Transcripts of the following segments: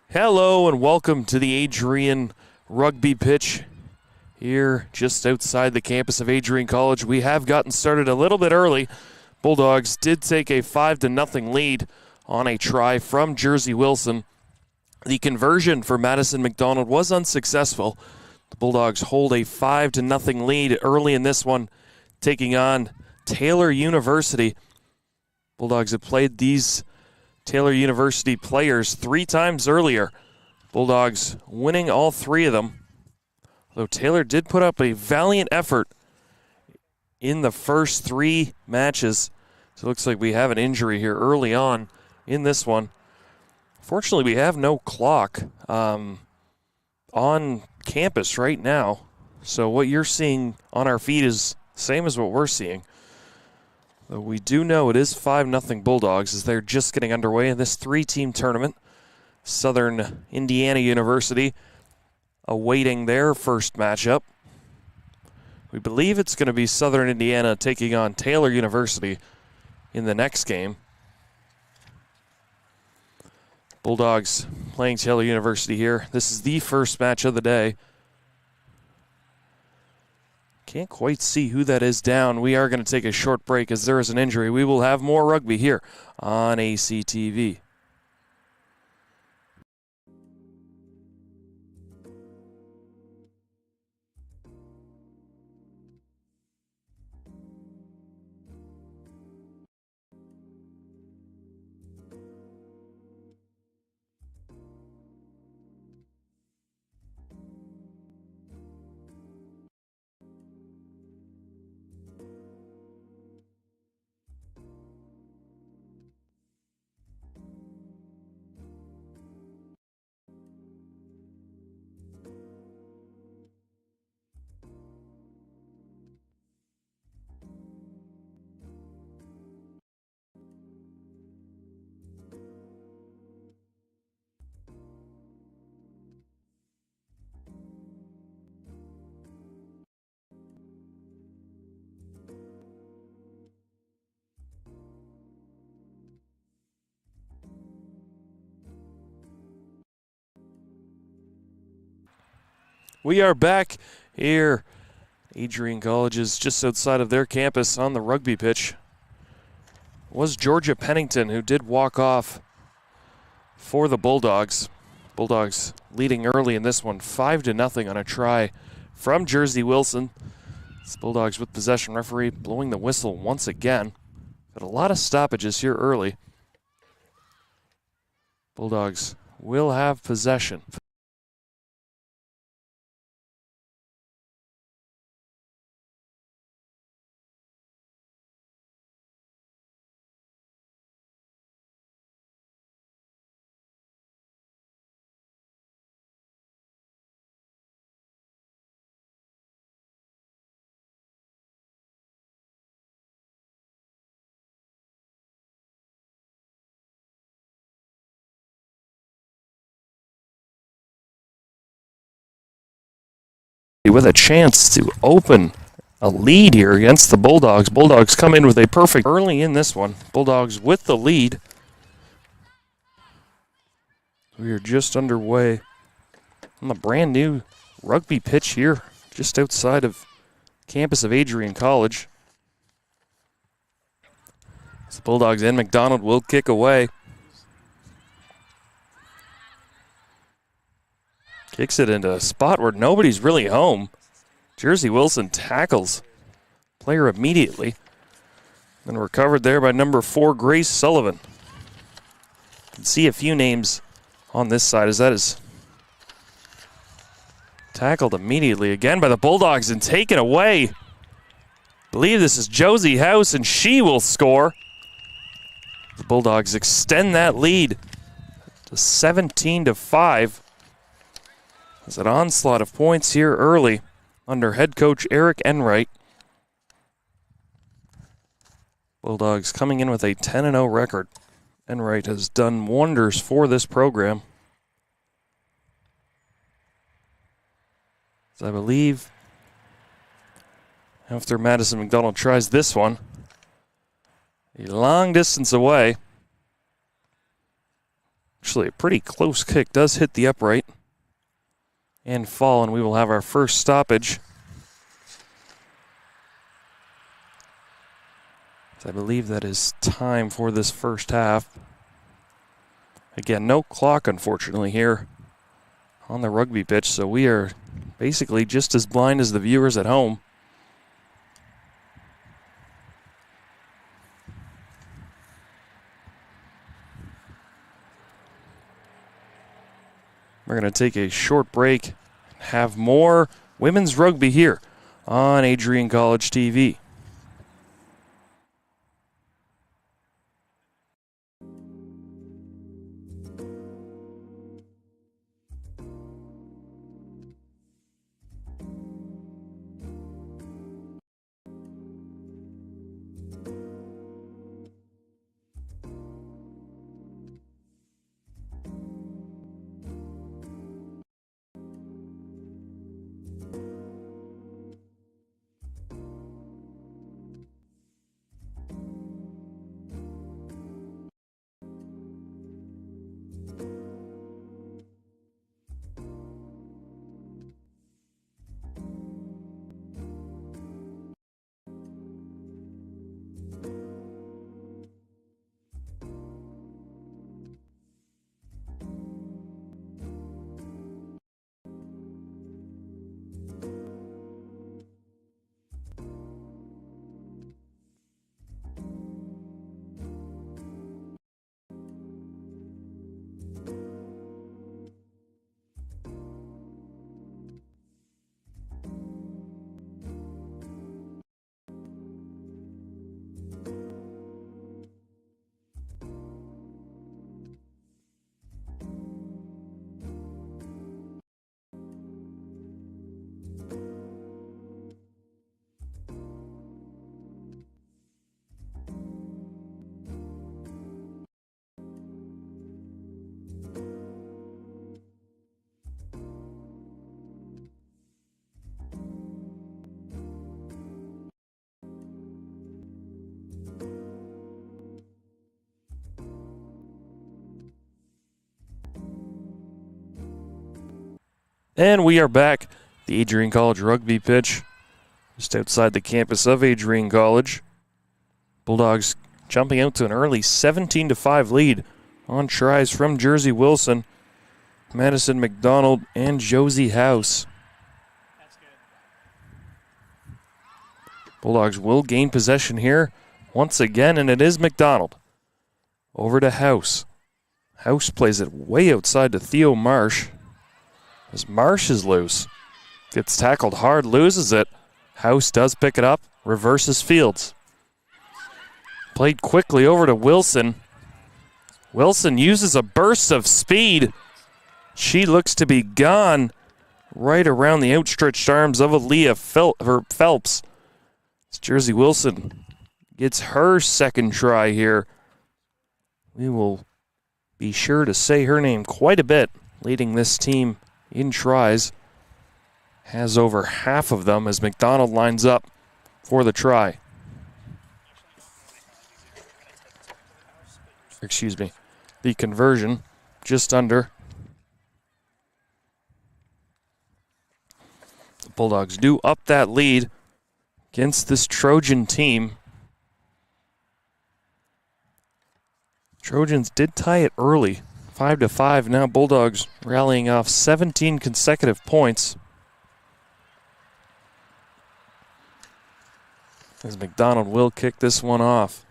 Hello and welcome to the Adrian rugby pitch here just outside the campus of Adrian College. We have gotten started a little bit early. Bulldogs did take a 5-0 lead on a try from Jersey Wilson. The conversion for Madison McDonald was unsuccessful. The Bulldogs hold a 5-0 lead early in this one, taking on Taylor University. Bulldogs have played these Taylor University players 3 times earlier. Bulldogs winning all 3 of them. Though Taylor did put up a valiant effort in the first 3 matches. So it looks like we have an injury here early on in this one. Fortunately, we have no clock on campus right now. So what you're seeing on our feed is the same as what we're seeing. Though we do know it is 5-0 Bulldogs as they're just getting underway in this 3-team tournament. Southern Indiana University awaiting their first matchup. We believe it's going to be Southern Indiana taking on Taylor University in the next game. Bulldogs playing Taylor University here. This is the first match of the day. Can't quite see who that is down. We are going to take a short break as there is an injury. We will have more rugby here on ACTV. We are back here. Adrian College is just outside of their campus on the rugby pitch. It was Georgia Pennington who did walk off for the Bulldogs. Bulldogs leading early in this one, 5-0 on a try from Jersey Wilson. It's Bulldogs with possession. Referee blowing the whistle once again. Got a lot of stoppages here early. Bulldogs will have possession. With a chance to open a lead here against the Bulldogs. Bulldogs come in with a perfect early in this one. Bulldogs with the lead. We are just underway on the brand new rugby pitch here just outside of campus of Adrian College. The Bulldogs and McDonald will kick away. Kicks it into a spot where nobody's really home. Jersey Wilson tackles player immediately. Then recovered there by number 4, Grace Sullivan. You can see a few names on this side as that is tackled immediately again by the Bulldogs and taken away. I believe this is Josie House and she will score. The Bulldogs extend that lead to 17-5. There's an onslaught of points here early under head coach Eric Enright. Bulldogs coming in with a 10-0 record. Enright has done wonders for this program. I believe after Madison McDonald tries this one, a long distance away. Actually, a pretty close kick does hit the upright and fall, and we will have our first stoppage. I believe that is time for this first half. Again, no clock, unfortunately, here on the rugby pitch, so we are basically just as blind as the viewers at home. We're going to take a short break and have more women's rugby here on Adrian College TV. And we are back. The Adrian College rugby pitch, just outside the campus of Adrian College. Bulldogs jumping out to an early 17-5 lead on tries from Jersey Wilson, Madison McDonald, and Josie House. Bulldogs will gain possession here once again, and it is McDonald. Over to House. House plays it way outside to Theo Marsh. As Marsh is loose. Gets tackled hard, loses it. House does pick it up, reverses Fields. Played quickly over to Wilson. Wilson uses a burst of speed. She looks to be gone right around the outstretched arms of Aaliyah Phelps. As Jersey Wilson gets her second try here. We will be sure to say her name quite a bit, leading this team in tries. Has over half of them as McDonald lines up for the try. Excuse me. The conversion just under. The Bulldogs do up that lead against this Trojan team. Trojans did tie it early, 5-5. Now Bulldogs rallying off 17 consecutive points. As McDonald will kick this one off.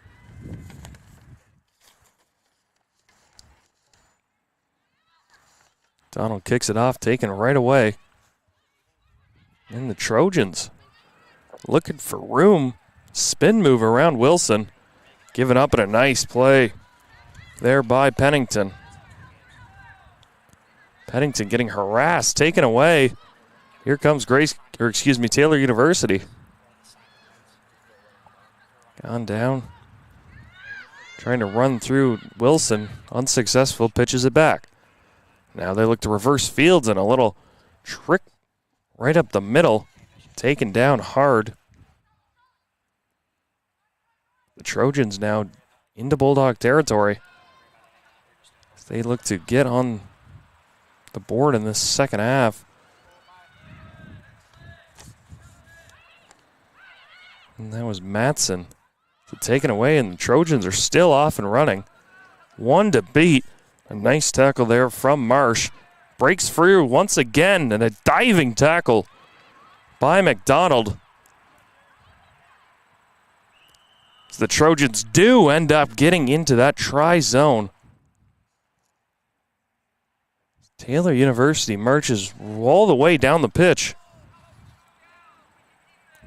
Donald kicks it off, taken right away. And the Trojans looking for room. Spin move around Wilson. Giving up at a nice play there by Pennington. Pennington getting harassed, taken away. Here comes Taylor University. Gone down trying to run through Wilson. Unsuccessful, pitches it back. Now they look to reverse fields and a little trick right up the middle. Taken down hard. The Trojans now into Bulldog territory. They look to get on the board in this second half. And that was Matson. So taken away, and the Trojans are still off and running. One to beat. A nice tackle there from Marsh. Breaks free once again, and a diving tackle by McDonald. So the Trojans do end up getting into that try zone. Taylor University marches all the way down the pitch.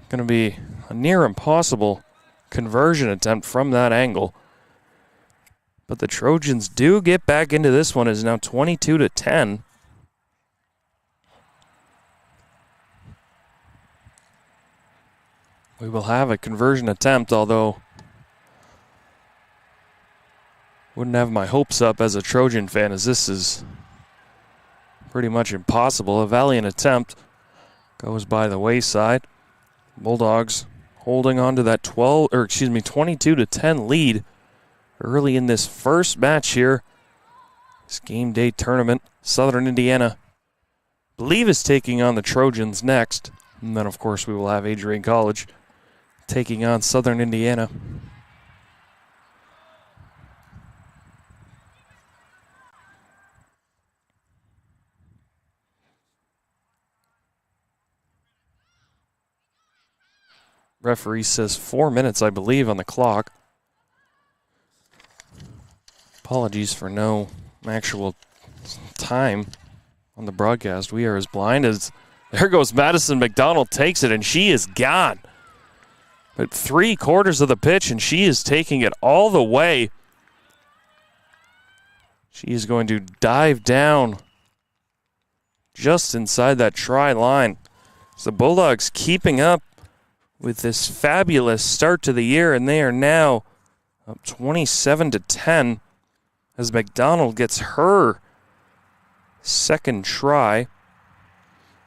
Going to be a near impossible conversion attempt from that angle. But the Trojans do get back into this one. It's now 22-10. We will have a conversion attempt, although wouldn't have my hopes up as a Trojan fan, as this is pretty much impossible. A valiant attempt goes by the wayside. Bulldogs holding on to that 22-10 lead early in this first match here. This game day tournament. Southern Indiana, I believe, is taking on the Trojans next. And then, of course, we will have Adrian College taking on Southern Indiana. Referee says 4 minutes, I believe, on the clock. Apologies for no actual time on the broadcast. We are as blind as... There goes Madison McDonald, takes it, and she is gone. At 3/4 of the pitch, and she is taking it all the way. She is going to dive down just inside that try line. So the Bulldogs keeping up with this fabulous start to the year, and they are now up 27-10 as McDonald gets her second try.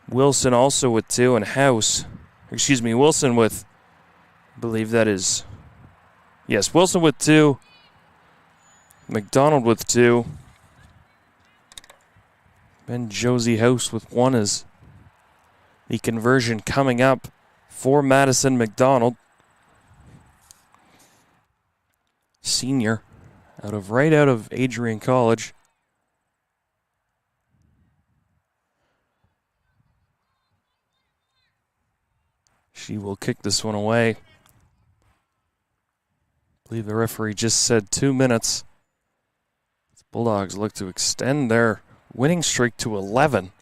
Wilson also with 2, and Wilson with, I believe that is, yes, Wilson with 2, McDonald with 2, then Josie House with 1 as the conversion coming up for Madison McDonald. Senior, right out of Adrian College. She will kick this one away. I believe the referee just said 2 minutes. The Bulldogs look to extend their winning streak to 11.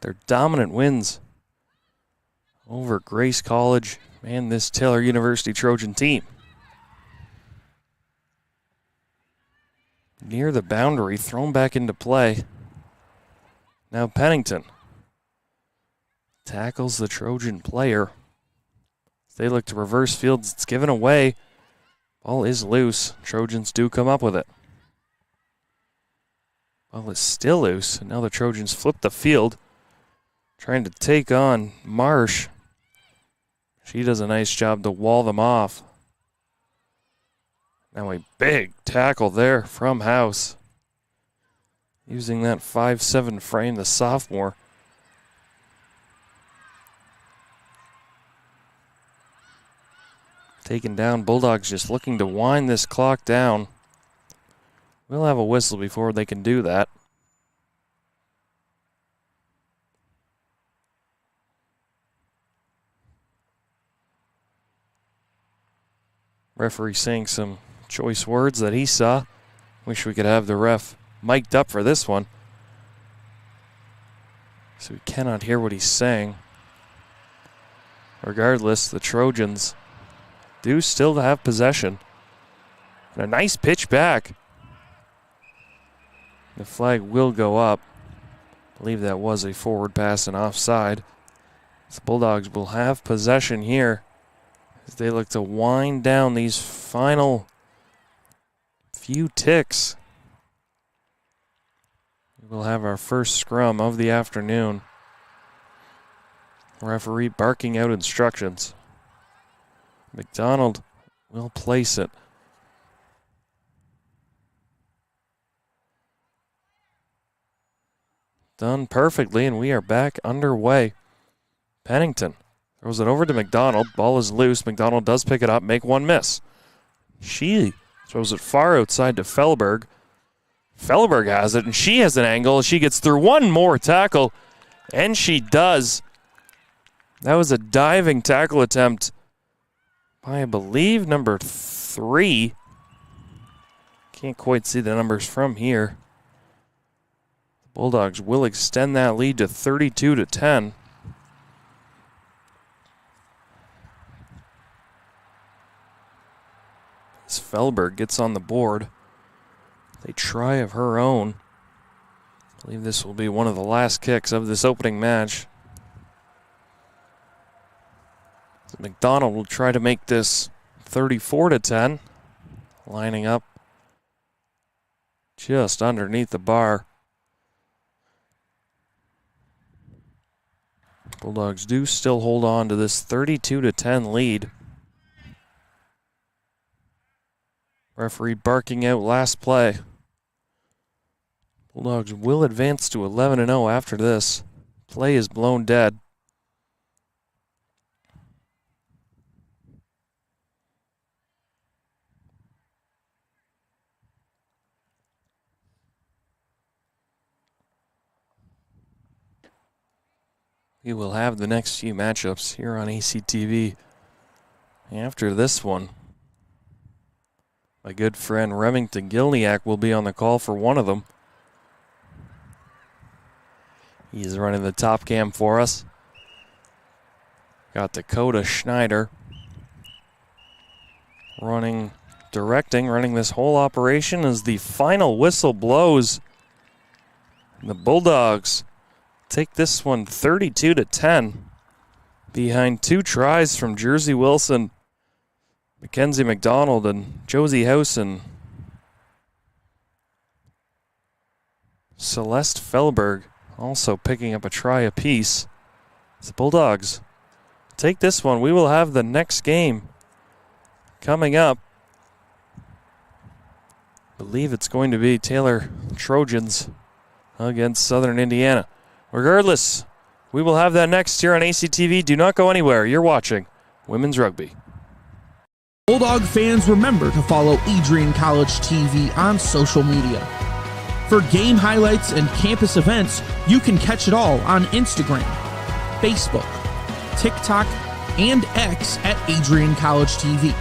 Their dominant wins over Grace College and this Taylor University Trojan team. Near the boundary, thrown back into play. Now Pennington tackles the Trojan player. They look to reverse fields. It's given away. Ball is loose. Trojans do come up with it. Ball is still loose. And now the Trojans flip the field, trying to take on Marsh. She does a nice job to wall them off. Now a big tackle there from House. Using that 5'7" frame, the sophomore. Taken down. Bulldogs just looking to wind this clock down. We'll have a whistle before they can do that. Referee saying some choice words that he saw. Wish we could have the ref mic'd up for this one, so we cannot hear what he's saying. Regardless, the Trojans do still have possession. And a nice pitch back. The flag will go up. I believe that was a forward pass and offside. The Bulldogs will have possession here as they look to wind down these final few ticks. We'll have our first scrum of the afternoon. Referee barking out instructions. McDonald will place it. Done perfectly, and we are back underway. Pennington throws it over to McDonald. Ball is loose. McDonald does pick it up, make one miss. She throws it far outside to Fellberg. Fellberg has it, and she has an angle. She gets through one more tackle, and she does. That was a diving tackle attempt by, I believe, number 3. Can't quite see the numbers from here. The Bulldogs will extend that lead to 32-10. As Fellberg gets on the board. A try of her own. I believe this will be one of the last kicks of this opening match. McDonald will try to make this 34-10. Lining up just underneath the bar. Bulldogs do still hold on to this 32-10 lead. Referee barking out last play. Bulldogs will advance to 11-0 after this. Play is blown dead. We will have the next few matchups here on ACTV. After this one, my good friend Remington Gilniak will be on the call for one of them. He's running the top cam for us. Got Dakota Schneider running this whole operation as the final whistle blows. And the Bulldogs take this one 32-10 behind 2 tries from Jersey Wilson, Mackenzie McDonald, and Josie Housen. Celeste Fellberg also picking up a try apiece. The Bulldogs take this one. We will have the next game coming up. I believe it's going to be Taylor Trojans against Southern Indiana. Regardless, we will have that next here on ACTV. Do not go anywhere. You're watching Women's Rugby. Bulldog fans, remember to follow Adrian College TV on social media. For game highlights and campus events, you can catch it all on Instagram, Facebook, TikTok, and X at Adrian College TV.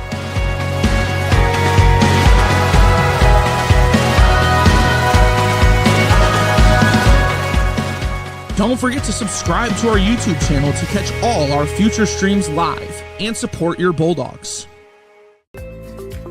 Don't forget to subscribe to our YouTube channel to catch all our future streams live and support your Bulldogs.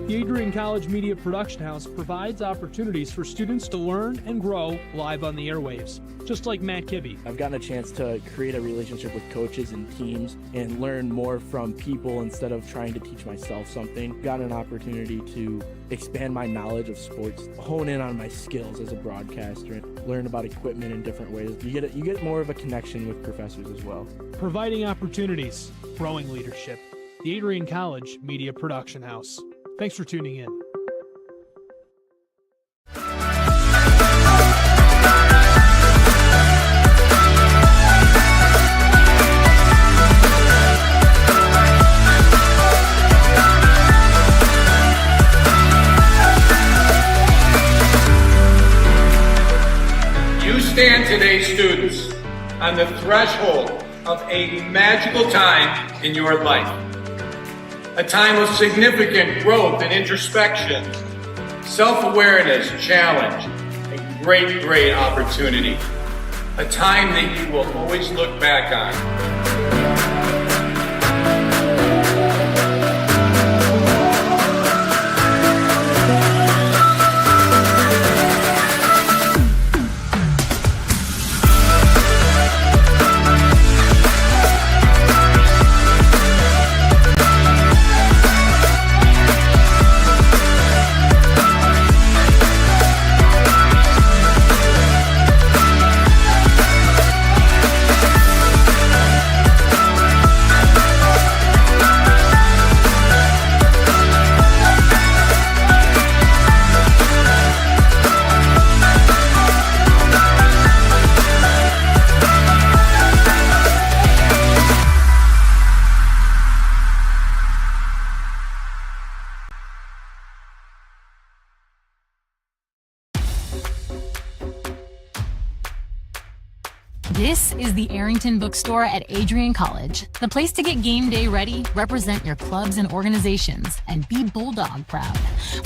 The Adrian College Media Production House provides opportunities for students to learn and grow live on the airwaves, just like Matt Kibbe. I've gotten a chance to create a relationship with coaches and teams and learn more from people instead of trying to teach myself something. Got an opportunity to expand my knowledge of sports, hone in on my skills as a broadcaster, and learn about equipment in different ways. You get more of a connection with professors as well. Providing opportunities, growing leadership. The Adrian College Media Production House. Thanks for tuning in. You stand today, students, on the threshold of a magical time in your life. A time of significant growth and introspection, self-awareness, challenge, and great opportunity. A time that you will always look back on. This is the Arrington Bookstore at Adrian College, the place to get game day ready, represent your clubs and organizations, and be Bulldog proud.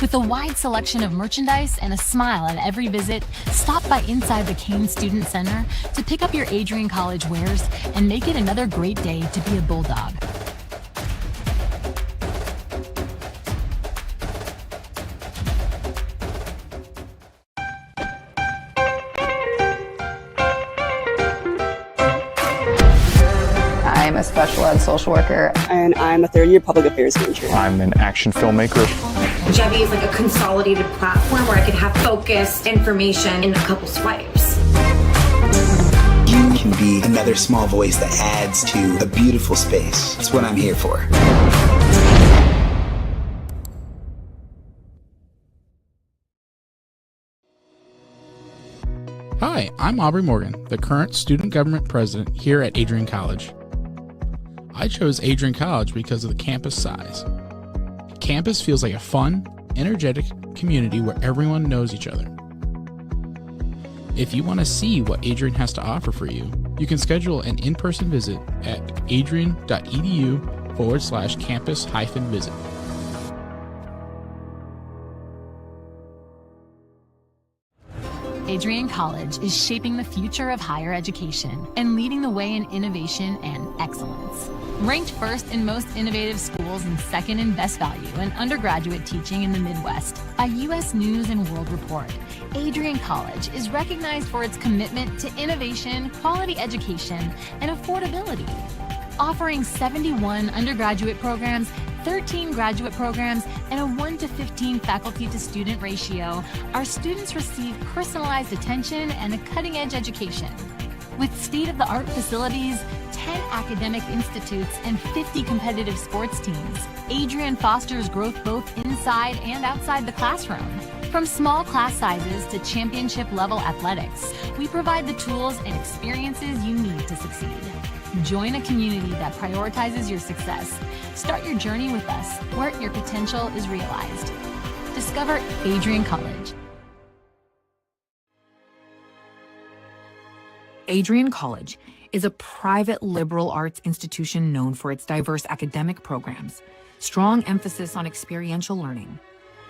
With a wide selection of merchandise and a smile at every visit, stop by inside the Kane Student Center to pick up your Adrian College wares and make it another great day to be a Bulldog. I'm a special ed social worker. And I'm a third-year public affairs major. I'm an action filmmaker. Jevy is like a consolidated platform where I could have focused information in a couple swipes. You can be another small voice that adds to a beautiful space. That's what I'm here for. Hi, I'm Aubrey Morgan, the current student government president here at Adrian College. I chose Adrian College because of the campus size. Campus feels like a fun, energetic community where everyone knows each other. If you want to see what Adrian has to offer for you, you can schedule an in-person visit at adrian.edu/campus-visit. Adrian College is shaping the future of higher education and leading the way in innovation and excellence. Ranked first in most innovative schools and second in best value in undergraduate teaching in the Midwest by U.S. News and World Report, Adrian College is recognized for its commitment to innovation, quality education, and affordability. Offering 71 undergraduate programs, 13 graduate programs, and a 1-to-15 faculty-to-student ratio, our students receive personalized attention and a cutting-edge education. With state-of-the-art facilities, 10 academic institutes, and 50 competitive sports teams, Adrian fosters growth both inside and outside the classroom. From small class sizes to championship-level athletics, we provide the tools and experiences you need to succeed. Join a community that prioritizes your success. Start your journey with us, where your potential is realized. Discover Adrian College. Adrian College is a private liberal arts institution known for its diverse academic programs, strong emphasis on experiential learning,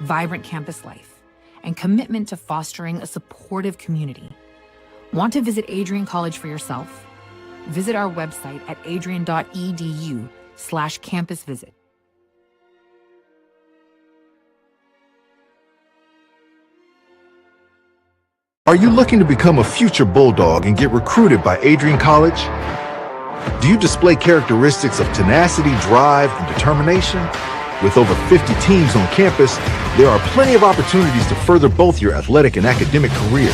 vibrant campus life, and commitment to fostering a supportive community. Want to visit Adrian College for yourself? Visit our website at adrian.edu/campusvisit. Are you looking to become a future Bulldog and get recruited by Adrian College? Do you display characteristics of tenacity, drive, and determination? With over 50 teams on campus, there are plenty of opportunities to further both your athletic and academic career.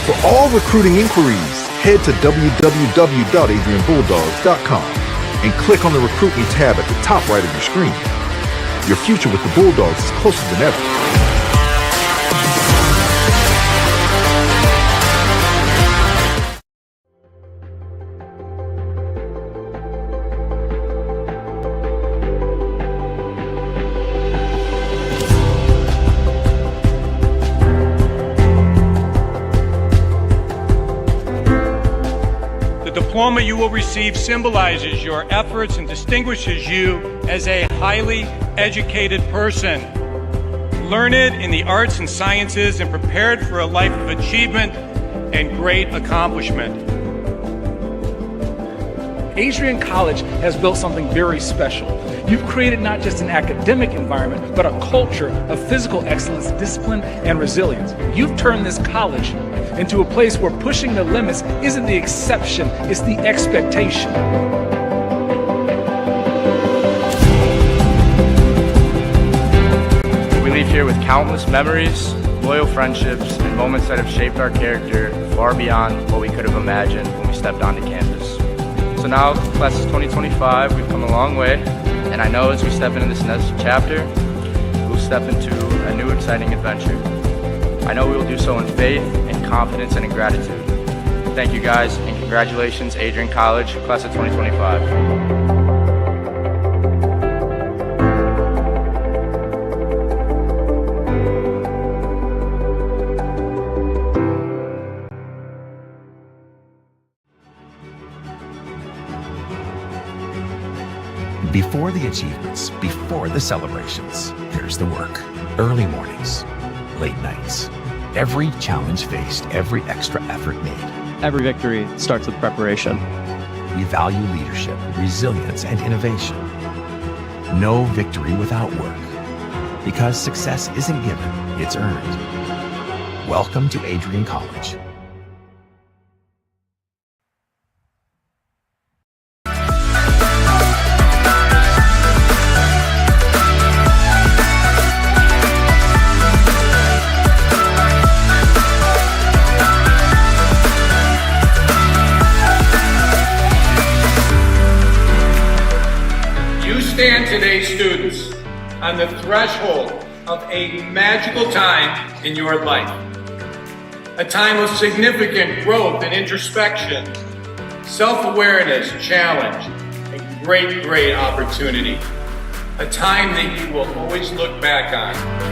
For all recruiting inquiries, head to www.adrianbulldogs.com and click on the Recruit Me tab at the top right of your screen. Your future with the Bulldogs is closer than ever. The diploma you will receive symbolizes your efforts and distinguishes you as a highly educated person, learned in the arts and sciences and prepared for a life of achievement and great accomplishment. Adrian College has built something very special. You've created not just an academic environment, but a culture of physical excellence, discipline, and resilience. You've turned this college into a place where pushing the limits isn't the exception, it's the expectation. We leave here with countless memories, loyal friendships, and moments that have shaped our character far beyond what we could have imagined when we stepped onto campus. So now, class of 2025, we've come a long way, and I know as we step into this next chapter, we'll step into a new exciting adventure. I know we will do so in faith, in confidence, and in gratitude. Thank you guys, and congratulations, Adrian College, class of 2025. Before the achievements, before the celebrations, there's the work. Early mornings, late nights. Every challenge faced, every extra effort made. Every victory starts with preparation. We value leadership, resilience, and innovation. No victory without work. Because success isn't given, it's earned. Welcome to Adrian College. Stand today, students, on the threshold of a magical time in your life. A time of significant growth and introspection, self-awareness, challenge, and great opportunity. A time that you will always look back on.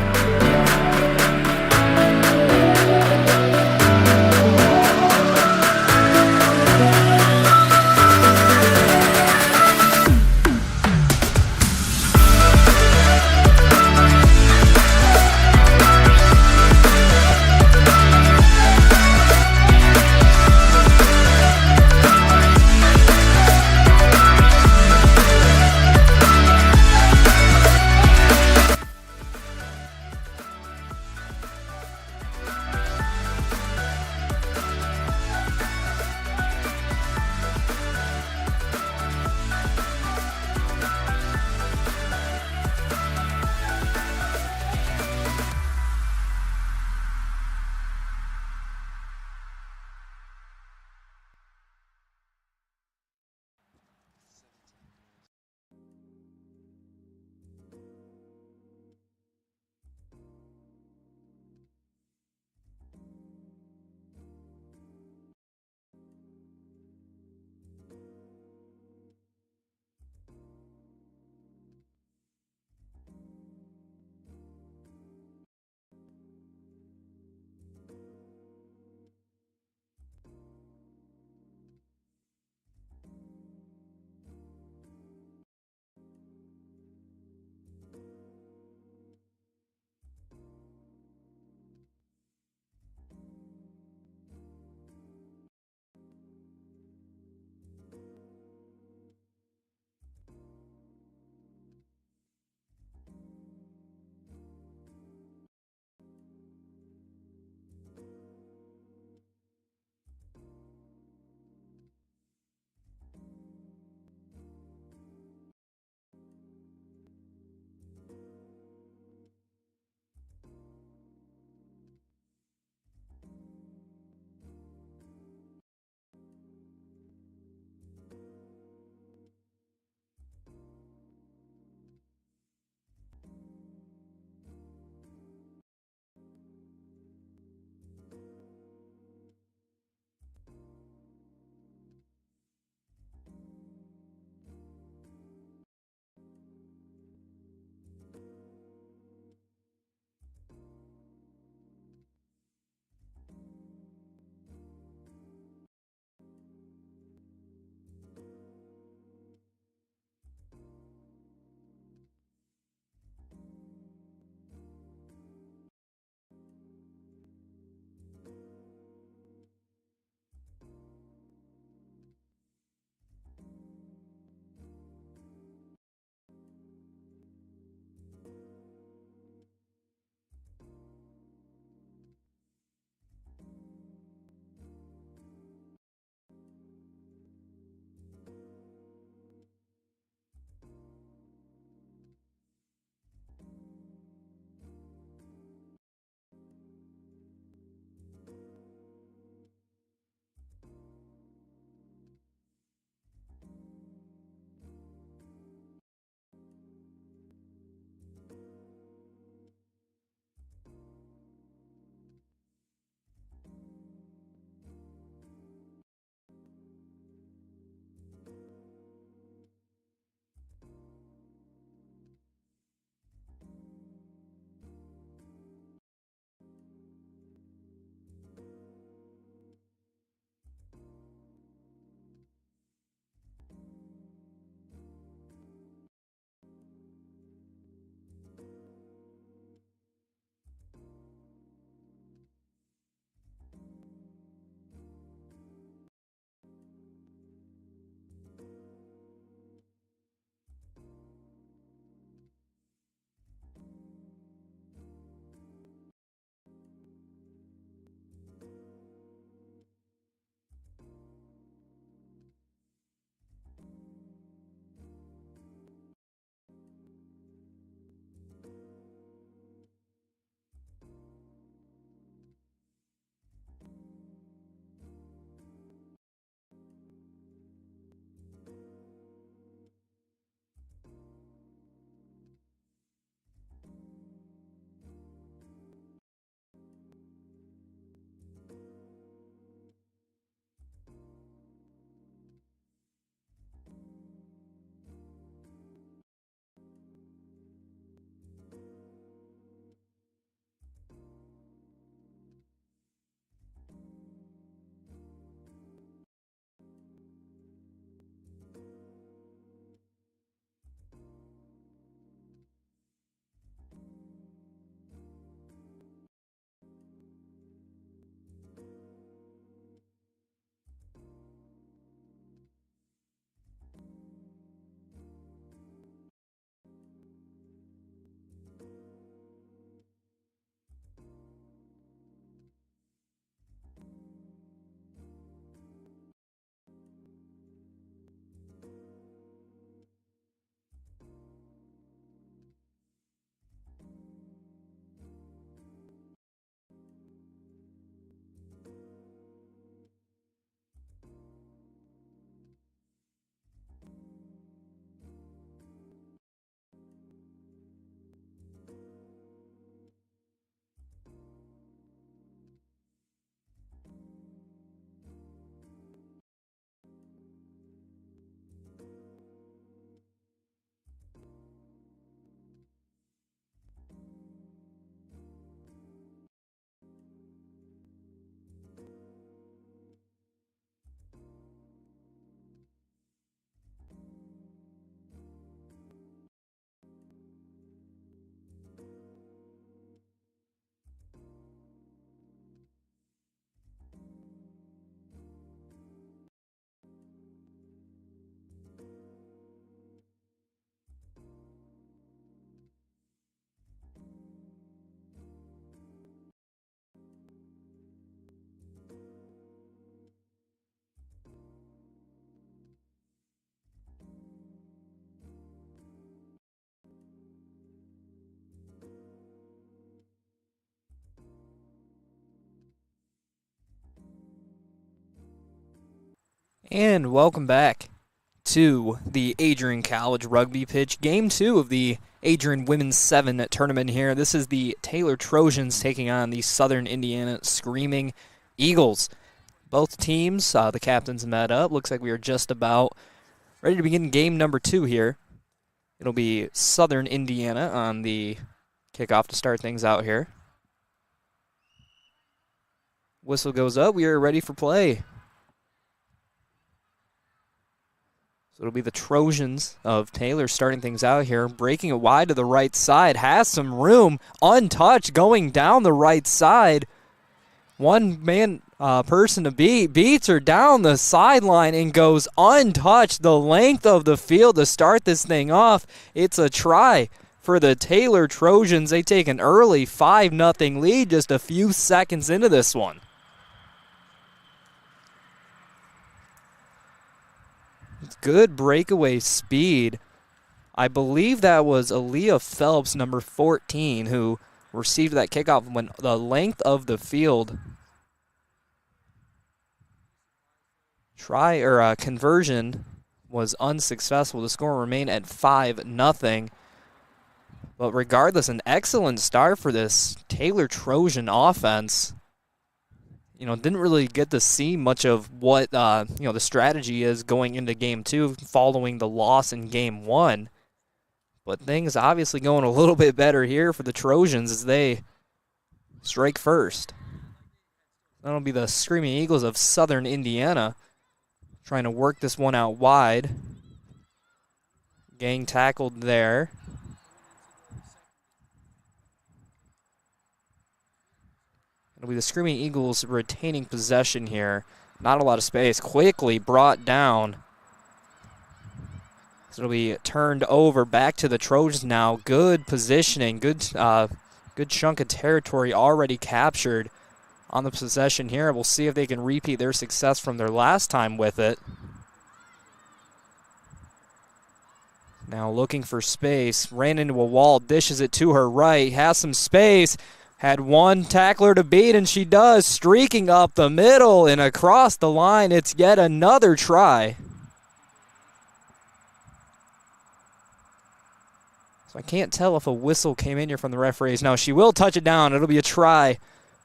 And welcome back to the Adrian College Rugby Pitch, Game 2 of the Adrian Women's 7 tournament here. This is the Taylor Trojans taking on the Southern Indiana Screaming Eagles. Both teams, the captains met up. Looks like we are just about ready to begin game number 2 here. It'll be Southern Indiana on the kickoff to start things out here. Whistle goes up. We are ready for play. So it'll be the Trojans of Taylor starting things out here. Breaking it wide to the right side. Has some room. Untouched going down the right side. One man person to beat. Beats her down the sideline and goes untouched the length of the field to start this thing off. It's a try for the Taylor Trojans. They take an early 5-0 lead just a few seconds into this one. Good breakaway speed. I believe that was Aaliyah Phelps, number 14, who received that kickoff when the length of the field conversion was unsuccessful. The score remained at 5-0. But regardless, an excellent start for this Taylor Trojan offense. Didn't really get to see much of what, the strategy is going into Game 2 following the loss in Game 1. But things obviously going a little bit better here for the Trojans as they strike first. That'll be the Screaming Eagles of Southern Indiana trying to work this one out wide. Gang tackled there. It'll be the Screaming Eagles retaining possession here. Not a lot of space. Quickly brought down. So it'll be turned over back to the Trojans now. Good positioning. Good chunk of territory already captured on the possession here. We'll see if they can repeat their success from their last time with it. Now looking for space. Ran into a wall. Dishes it to her right. Has some space. Had one tackler to beat, and she does. Streaking up the middle and across the line. It's yet another try. So I can't tell if a whistle came in here from the referees. No, she will touch it down. It'll be a try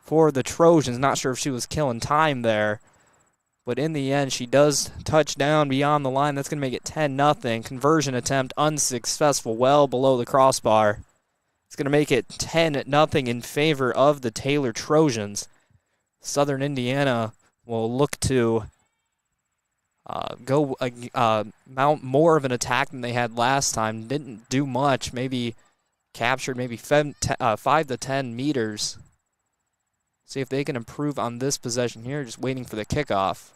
for the Trojans. Not sure if she was killing time there. But in the end, she does touch down beyond the line. That's going to make it 10-0. Conversion attempt unsuccessful, well below the crossbar. It's going to make it 10-0 in favor of the Taylor Trojans. Southern Indiana will look to mount more of an attack than they had last time. Didn't do much. Maybe captured 5 to 10 meters. See if they can improve on this possession here. Just waiting for the kickoff.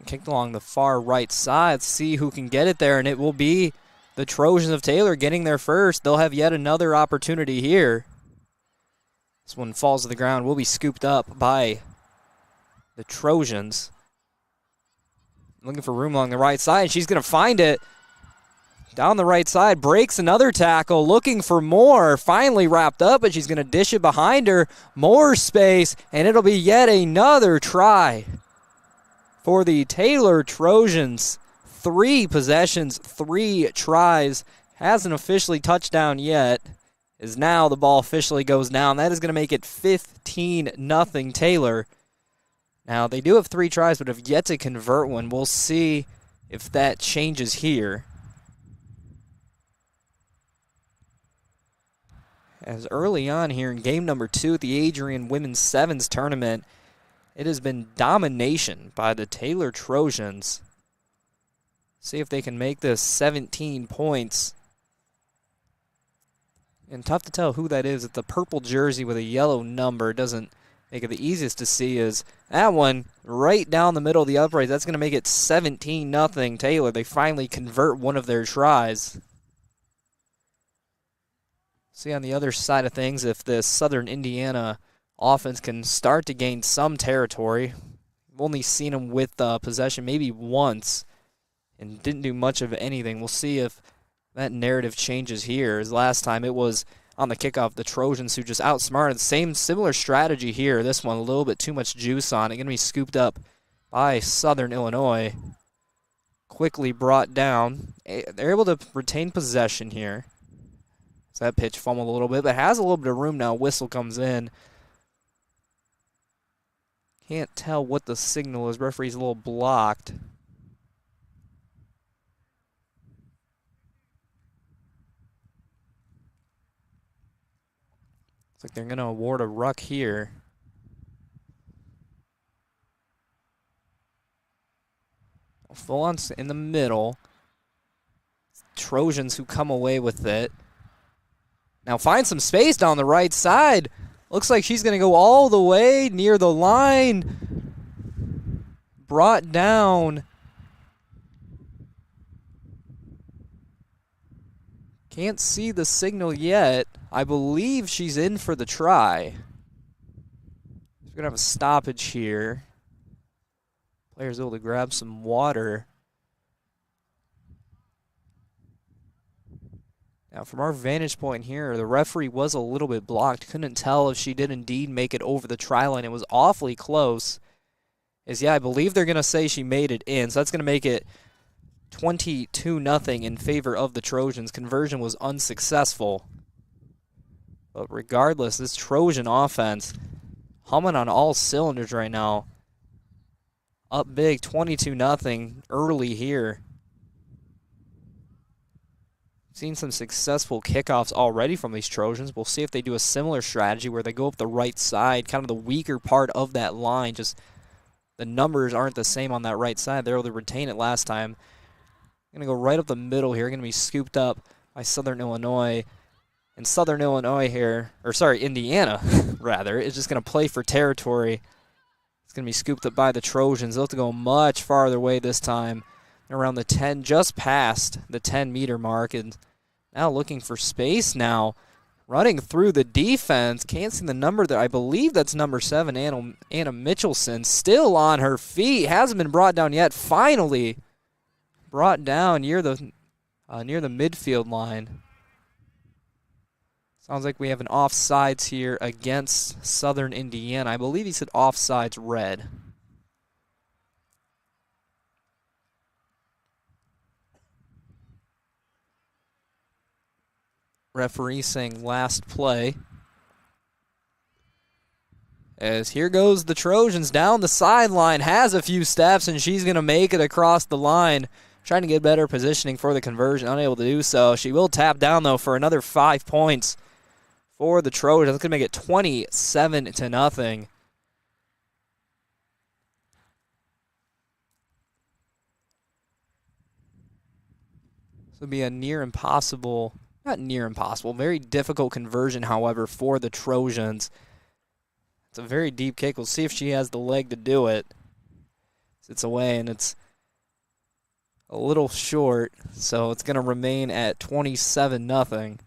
Kicked along the far right side. See who can get it there, and it will be the Trojans of Taylor getting there first. They'll have yet another opportunity here. This one falls to the ground. Will be scooped up by the Trojans. Looking for room along the right side. She's going to find it. Down the right side. Breaks another tackle. Looking for more. Finally wrapped up, but she's going to dish it behind her. More space, and it'll be yet another try for the Taylor Trojans. 3 possessions, 3 tries. Hasn't officially touched down yet. Is now the ball officially goes down. That is going to make it 15-0 Taylor. Now, they do have 3 tries, but have yet to convert one. We'll see if that changes here. As early on here in game number 2 at the Adrian Women's 7's tournament, it has been domination by the Taylor Trojans. See if they can make this 17 points. And tough to tell who that is. It's the purple jersey with a yellow number. Doesn't make it the easiest to see is that one right down the middle of the upright. That's going to make it 17-0 Taylor. They finally convert one of their tries. See on the other side of things if this Southern Indiana offense can start to gain some territory. We've only seen them with possession maybe once and didn't do much of anything. We'll see if that narrative changes here. As last time it was on the kickoff. The Trojans, who just outsmarted. Similar strategy here. This one a little bit too much juice on it. Going to be scooped up by Southern Illinois. Quickly brought down. They're able to retain possession here. So that pitch fumbled a little bit, but has a little bit of room now. Whistle comes in. Can't tell what the signal is. Referee's a little blocked. Looks like they're going to award a ruck here. Full on in the middle. Trojans who come away with it. Now find some space down the right side. Looks like she's going to go all the way near the line. Brought down. Can't see the signal yet. I believe she's in for the try. We're going to have a stoppage here. Player's able to grab some water. Now, from our vantage point here, the referee was a little bit blocked. Couldn't tell if she did indeed make it over the try line. It was awfully close. I believe they're going to say she made it in. So that's going to make it 22-0 in favor of the Trojans. Conversion was unsuccessful. But regardless, this Trojan offense humming on all cylinders right now. Up big, 22-0 early here. Seen some successful kickoffs already from these Trojans. We'll see if they do a similar strategy where they go up the right side, kind of the weaker part of that line. Just the numbers aren't the same on that right side. They're able to retain it last time. Going to go right up the middle here. Going to be scooped up by Southern Illinois. And Southern Illinois here, or sorry, Indiana, rather, is just going to play for territory. It's going to be scooped up by the Trojans. They'll have to go much farther away this time. Around the 10, just past the 10-meter mark, and now looking for space now. Running through the defense. Can't see the number there. I believe that's number 7, Anna Mitchelson. Still on her feet. Hasn't been brought down yet. Finally brought down near the midfield line. Sounds like we have an offsides here against Southern Indiana. I believe he said offsides red. Referee saying last play. As here goes the Trojans down the sideline, has a few steps, and she's going to make it across the line. Trying to get better positioning for the conversion, unable to do so. She will tap down, though, for another 5 points for the Trojans. That's going to make it 27-0. This would be a near impossible... Not near impossible, very difficult conversion, however, for the Trojans. It's a very deep kick. We'll see if she has the leg to do it. It's away, and it's a little short, so it's going to remain at 27-0.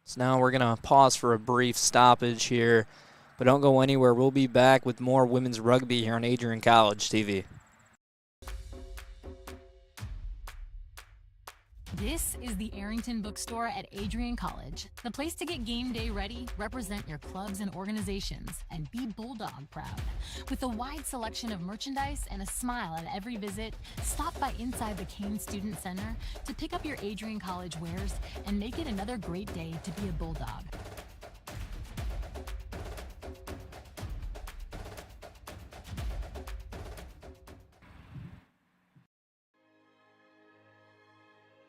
So now we're going to pause for a brief stoppage here, but don't go anywhere. We'll be back with more women's rugby here on Adrian College TV. This is the Arrington Bookstore at Adrian College, the place to get game day ready, represent your clubs and organizations, and be Bulldog proud. With a wide selection of merchandise and a smile at every visit, stop by inside the Kane Student Center to pick up your Adrian College wares and make it another great day to be a Bulldog.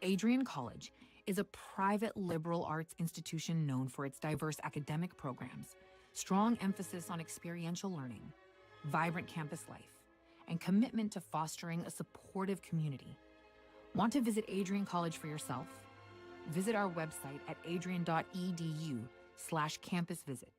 Adrian College is a private liberal arts institution known for its diverse academic programs, strong emphasis on experiential learning, vibrant campus life, and commitment to fostering a supportive community. Want to visit Adrian College for yourself? Visit our website at adrian.edu/campus visit.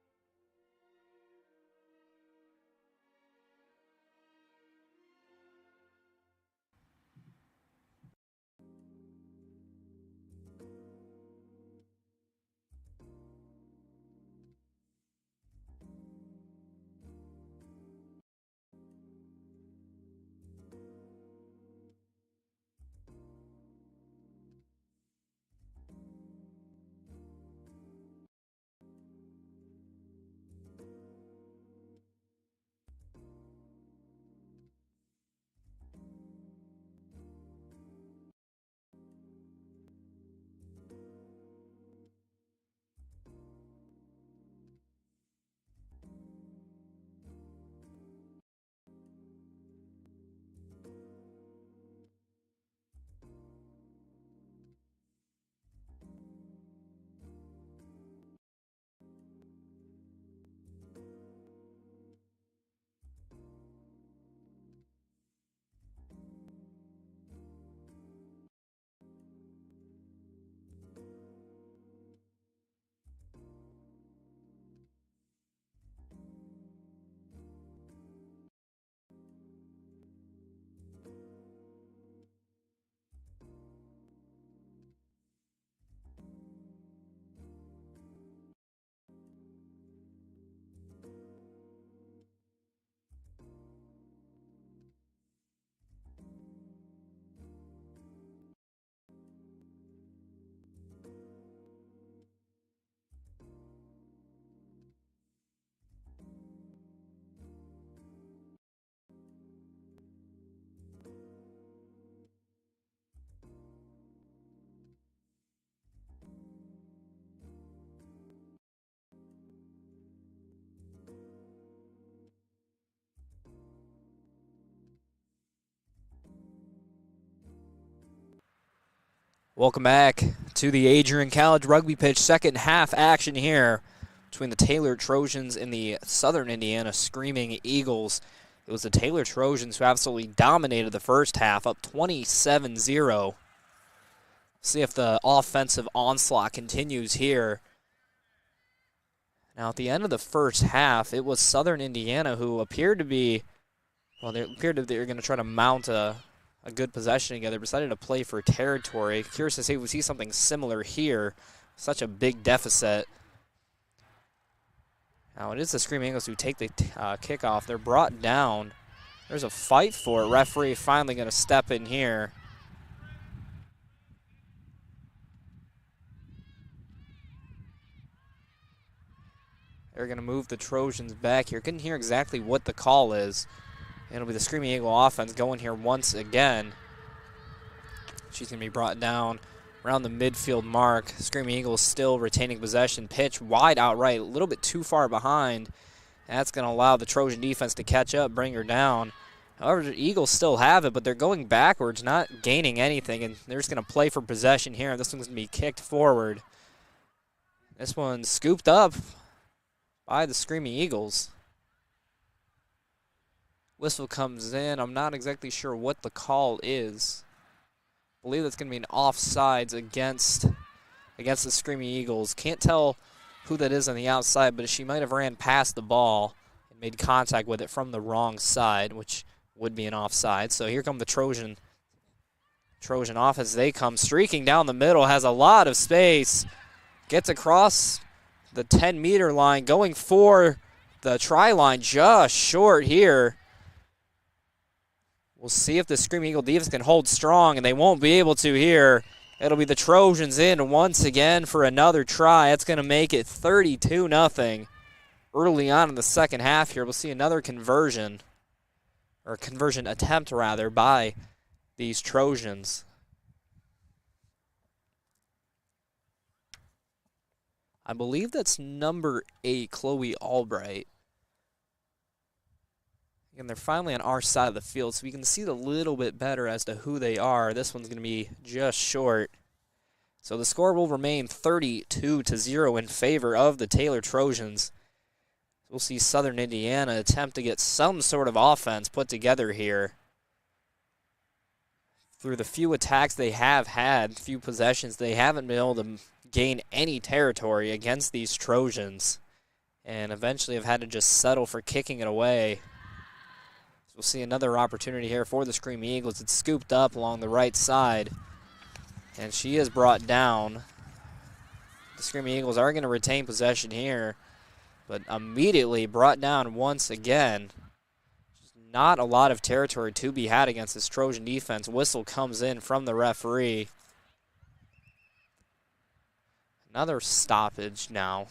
Welcome back to the Adrian College Rugby Pitch. Second half action here between the Taylor Trojans and the Southern Indiana Screaming Eagles. It was the Taylor Trojans who absolutely dominated the first half, up 27-0. See if the offensive onslaught continues here. Now, at the end of the first half, it was Southern Indiana who appeared to be, well, they appeared that they were going to try to mount a good possession together, decided to play for territory. Curious to see if we see something similar here. Such a big deficit. Now, it is the Screaming Eagles who take the kickoff. They're brought down. There's a fight for it. Referee finally going to step in here. They're going to move the Trojans back here. Couldn't hear exactly what the call is. And it'll be the Screaming Eagle offense going here once again. She's going to be brought down around the midfield mark. Screaming Eagles still retaining possession. Pitch wide outright, a little bit too far behind. That's going to allow the Trojan defense to catch up, bring her down. However, the Eagles still have it, but they're going backwards, not gaining anything. And they're just going to play for possession here. This one's going to be kicked forward. This one's scooped up by the Screaming Eagles. Whistle comes in. I'm not exactly sure what the call is. I believe that's going to be an offsides against the Screaming Eagles. Can't tell who that is on the outside, but she might have ran past the ball and made contact with it from the wrong side, which would be an offside. So here come the Trojan offense. They come streaking down the middle, has a lot of space, gets across the 10-meter line, going for the try line, just short here. We'll see if the Screaming Eagle defense can hold strong, and they won't be able to here. It'll be the Trojans in once again for another try. That's going to make it 32-0 early on in the second half here. We'll see another conversion, or conversion attempt rather, by these Trojans. I believe that's number 8, Chloe Albright. And they're finally on our side of the field, so we can see a little bit better as to who they are. This one's going to be just short. So the score will remain 32-0 in favor of the Taylor Trojans. We'll see Southern Indiana attempt to get some sort of offense put together here. Through the few attacks they have had, few possessions, they haven't been able to gain any territory against these Trojans. And eventually have had to just settle for kicking it away. We'll see another opportunity here for the Screaming Eagles. It's scooped up along the right side, and she is brought down. The Screaming Eagles are going to retain possession here, but immediately brought down once again. Not a lot of territory to be had against this Trojan defense. Whistle comes in from the referee. Another stoppage now.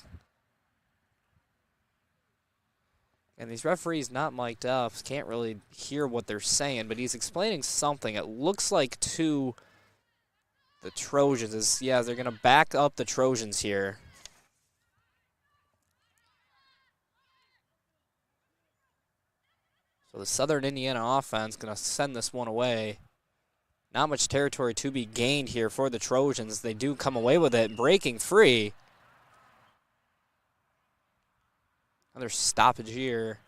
And these referees not mic'd up, can't really hear what they're saying, but he's explaining something. It looks like to the Trojans. Yeah, they're going to back up the Trojans here. So the Southern Indiana offense going to send this one away. Not much territory to be gained here for the Trojans. They do come away with it, breaking free. Another stoppage here.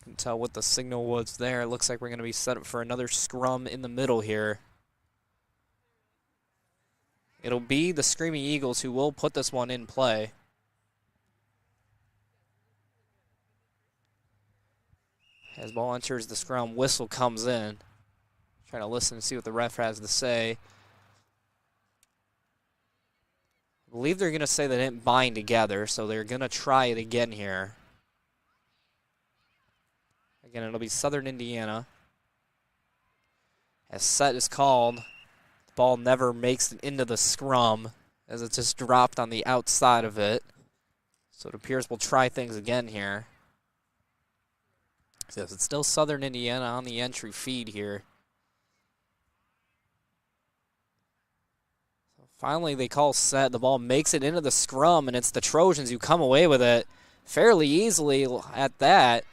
Can tell what the signal was there. It looks like we're going to be set up for another scrum in the middle here. It'll be the Screaming Eagles who will put this one in play. As ball enters the scrum, whistle comes in. Trying to listen and see what the ref has to say. I believe they're going to say they didn't bind together, so they're going to try it again here. Again, it'll be Southern Indiana. As set is called, the ball never makes it into the scrum as it just dropped on the outside of it. So it appears we'll try things again here. So it's still Southern Indiana on the entry feed here. Finally, they call set. The ball makes it into the scrum, and it's the Trojans who come away with it. fairly easily at that.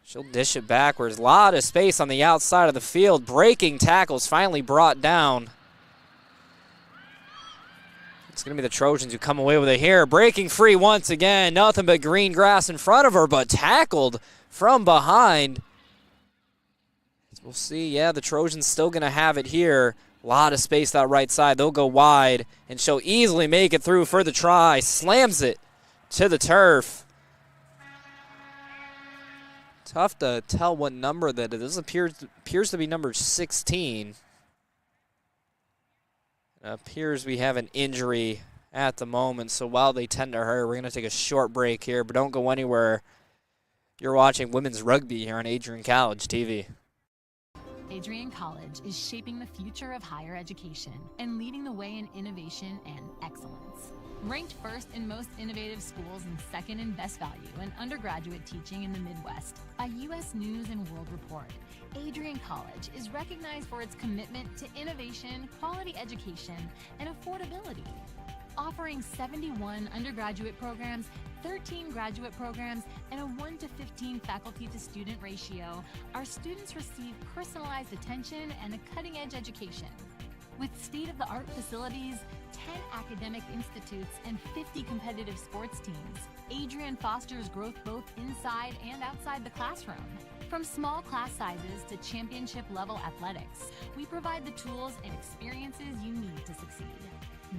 She'll dish it backwards. A lot of space on the outside of the field. Breaking tackles finally brought down. It's going to be the Trojans who come away with it here. Breaking free once again. Nothing but green grass in front of her, but tackled from behind. We'll see. Yeah, the Trojans still going to have it here. A lot of space that right side. They'll go wide, and she'll easily make it through for the try. Slams it to the turf. Tough to tell what number that it is. Appears to be number 16. It appears we have an injury at the moment, so while they tend to her, we're going to take a short break here, but don't go anywhere. You're watching women's rugby here on Adrian College TV. Adrian College is shaping the future of higher education and leading the way in innovation and excellence. Ranked first in most innovative schools and second in best value in undergraduate teaching in the Midwest by U.S. News and World Report, Adrian College is recognized for its commitment to innovation, quality education, and affordability. Offering 71 undergraduate programs, 13 graduate programs, and a 1-to-15 faculty-to-student ratio, our students receive personalized attention and a cutting-edge education. With state-of-the-art facilities, 10 academic institutes, and 50 competitive sports teams, Adrian fosters growth both inside and outside the classroom. From small class sizes to championship-level athletics, we provide the tools and experiences you need to succeed.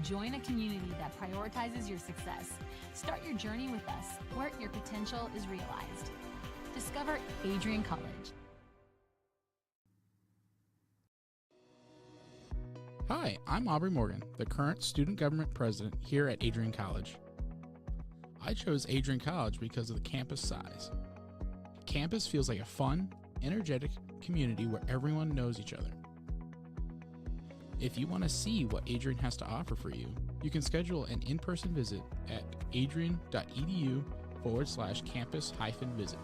Join a community that prioritizes your success. Start your journey with us, where your potential is realized. Discover Adrian College. Hi, I'm Aubrey Morgan, the current student government president here at Adrian College. I chose Adrian College because of the campus size. Campus feels like a fun, energetic community where everyone knows each other. If you want to see what Adrian has to offer for you, you can schedule an in-person visit at adrian.edu/campus-visit.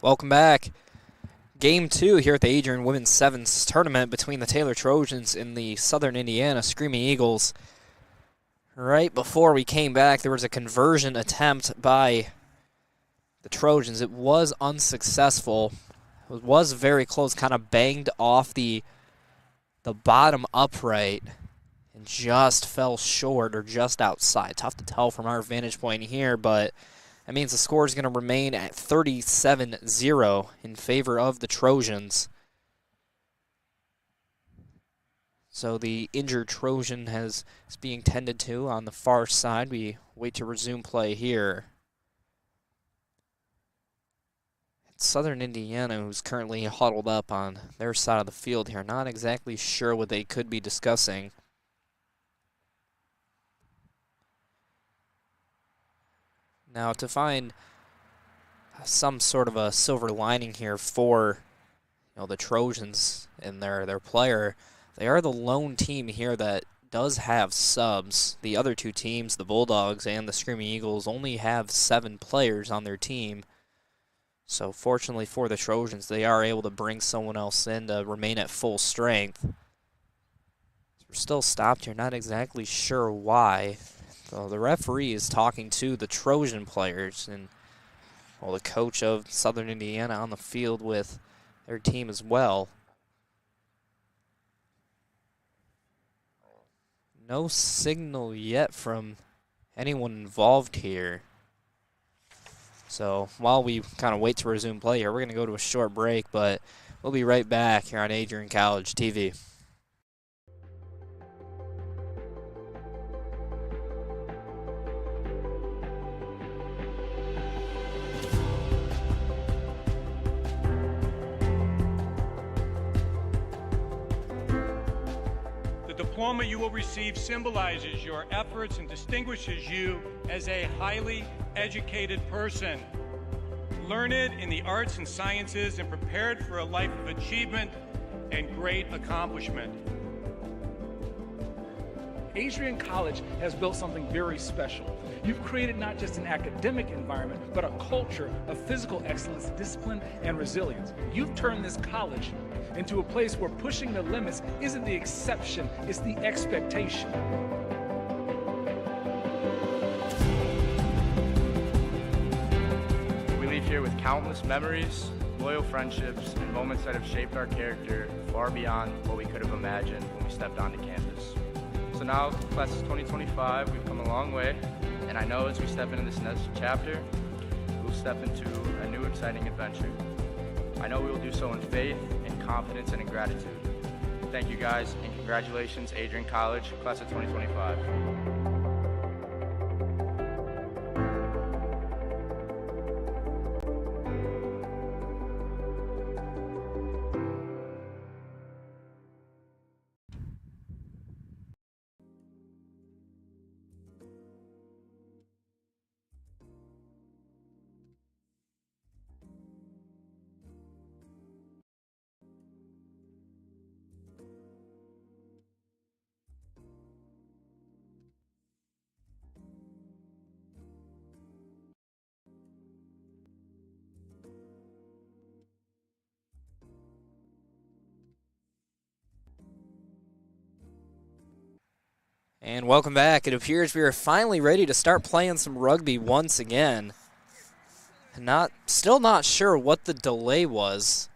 Welcome back. Game 2 here at the Adrian Women's 7's tournament between the Taylor Trojans and the Southern Indiana Screaming Eagles. Right before we came back, there was a conversion attempt by the Trojans. It was unsuccessful. It was very close, kind of banged off the bottom upright and just fell short or just outside. Tough to tell from our vantage point here, but that means the score is going to remain at 37-0 in favor of the Trojans. So the injured Trojan is being tended to on the far side. We wait to resume play here. Southern Indiana, who's currently huddled up on their side of the field here, not exactly sure what they could be discussing. Now, to find some sort of a silver lining here for the Trojans and their player, they are the lone team here that does have subs. The other two teams, the Bulldogs and the Screaming Eagles, only have 7 players on their team. So fortunately for the Trojans, they are able to bring someone else in to remain at full strength. We're still stopped here, not exactly sure why. So the referee is talking to the Trojan players and the coach of Southern Indiana on the field with their team as well. No signal yet from anyone involved here. So while we kind of wait to resume play here, we're going to go to a short break, but we'll be right back here on Adrian College TV. The diploma you will receive symbolizes your efforts and distinguishes you as a highly educated person, learned in the arts and sciences and prepared for a life of achievement and great accomplishment. Adrian College has built something very special. You've created not just an academic environment, but a culture of physical excellence, discipline, and resilience. You've turned this college into a place where pushing the limits isn't the exception, it's the expectation. We leave here with countless memories, loyal friendships, and moments that have shaped our character far beyond what we could have imagined when we stepped onto campus. So now, class of 2025, we've come a long way, and I know as we step into this next chapter, we'll step into a new exciting adventure. I know we will do so in faith, in confidence, and in gratitude. Thank you guys, and congratulations, Adrian College, class of 2025. And welcome back. It appears we are finally ready to start playing some rugby once again. Still not sure what the delay was.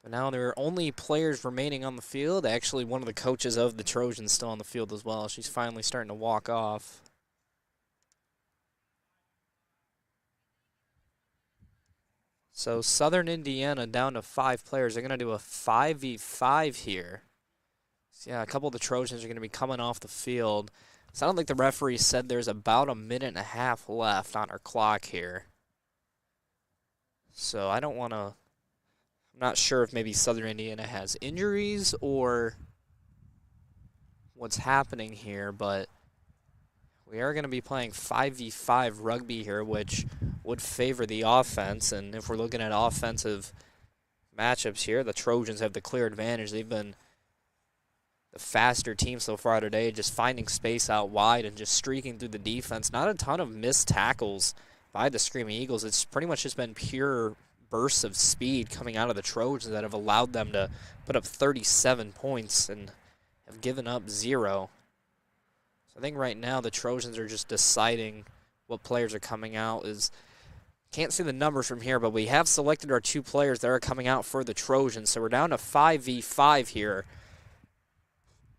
But now there are only players remaining on the field. Actually, one of the coaches of the Trojans still on the field as well. She's finally starting to walk off. So Southern Indiana down to 5 players. They're going to do a 5v5 here. Yeah, a couple of the Trojans are going to be coming off the field. So I don't think the referee said there's about a minute and a half left on our clock here. So I don't want to... I'm not sure if maybe Southern Indiana has injuries or what's happening here, but we are going to be playing 5v5 rugby here, which would favor the offense. And if we're looking at offensive matchups here, the Trojans have the clear advantage. They've been the faster team so far today, just finding space out wide and just streaking through the defense. Not a ton of missed tackles by the Screaming Eagles. It's pretty much just been pure bursts of speed coming out of the Trojans that have allowed them to put up 37 points and have given up 0. So I think right now the Trojans are just deciding what players are coming out. Can't see the numbers from here, but we have selected our 2 players that are coming out for the Trojans. So we're down to 5v5 here.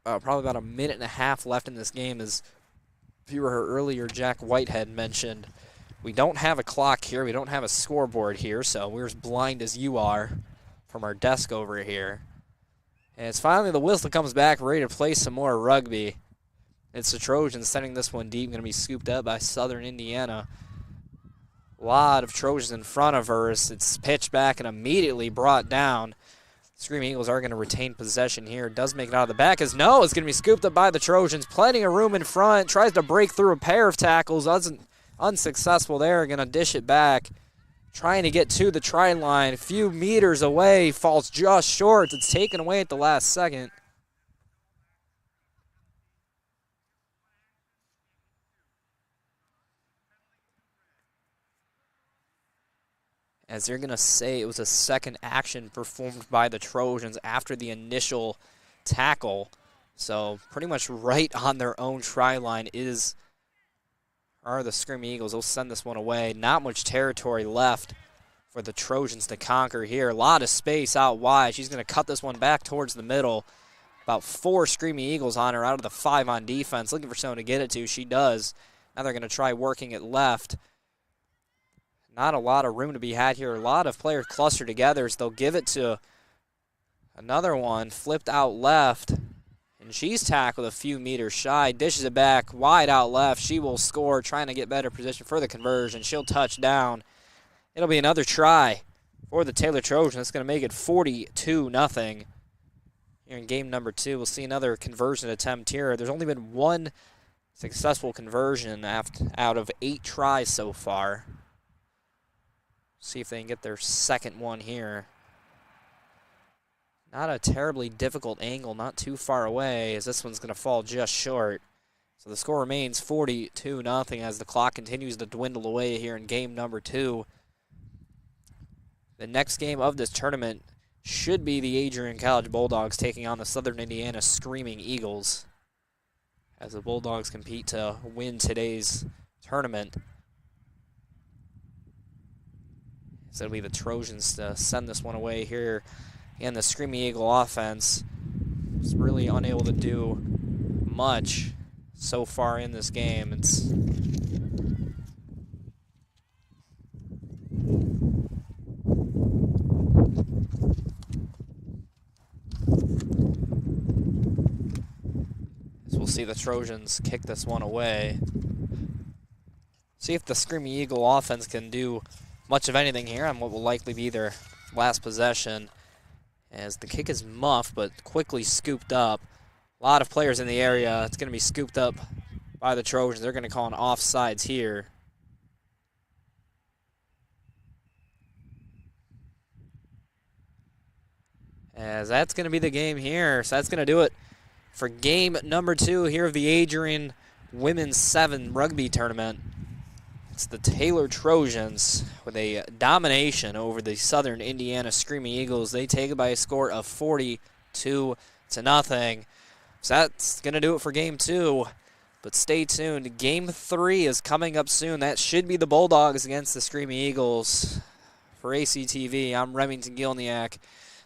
Probably about a minute and a half left in this game. As if you were here earlier, Jack Whitehead mentioned, we don't have a clock here. We don't have a scoreboard here, so we're as blind as you are from our desk over here. And it's finally the whistle comes back, ready to play some more rugby. It's the Trojans sending this one deep, going to be scooped up by Southern Indiana. A lot of Trojans in front of her as it's pitched back and immediately brought down. Screaming Eagles are going to retain possession here. Does make it out of the back as no, it's going to be scooped up by the Trojans. Plenty of room in front. Tries to break through a pair of tackles. Unsuccessful there. Going to dish it back. Trying to get to the try line. A few meters away. Falls just short. It's taken away at the last second. As they're going to say it was a second action performed by the Trojans after the initial tackle. So pretty much right on their own try line are the Screaming Eagles. They'll send this one away. Not much territory left for the Trojans to conquer here. A lot of space out wide. She's going to cut this one back towards the middle. About 4 Screaming Eagles on her out of the 5 on defense. Looking for someone to get it to. She does. Now they're going to try working it left. Not a lot of room to be had here. A lot of players clustered together as they'll give it to another one. Flipped out left. And she's tackled a few meters shy. Dishes it back wide out left. She will score, trying to get better position for the conversion. She'll touch down. It'll be another try for the Taylor Trojans. It's going to make it 42-0. Here in game number 2, we'll see another conversion attempt here. There's only been 1 successful conversion out of 8 tries so far. See if they can get their second one here. Not a terribly difficult angle, not too far away, as this one's going to fall just short. So the score remains 42-0 as the clock continues to dwindle away here in game number 2. The next game of this tournament should be the Adrian College Bulldogs taking on the Southern Indiana Screaming Eagles, as the Bulldogs compete to win today's tournament. So it'll be the Trojans to send this one away here. And the Screaming Eagle offense is really unable to do much so far in this game. As we'll see the Trojans kick this one away. See if the Screaming Eagle offense can do much of anything here on what will likely be their last possession, as the kick is muffed but quickly scooped up. A lot of players in the area. It's going to be scooped up by the Trojans. They're going to call an offsides here. As that's going to be the game here. So that's going to do it for game number 2 here of the Adrian Women's 7 Rugby Tournament. It's the Taylor Trojans with a domination over the Southern Indiana Screaming Eagles. They take it by a score of 42-0. So that's going to do it for Game 2. But stay tuned. Game 3 is coming up soon. That should be the Bulldogs against the Screaming Eagles. For ACTV, I'm Remington Gilniak.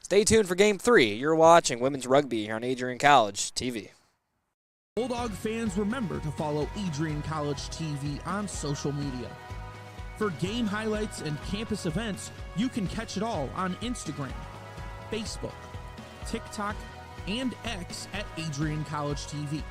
Stay tuned for Game 3. You're watching Women's Rugby here on Adrian College TV. Bulldog fans, remember to follow Adrian College TV on social media. For game highlights and campus events, you can catch it all on Instagram, Facebook, TikTok, and X at Adrian College TV.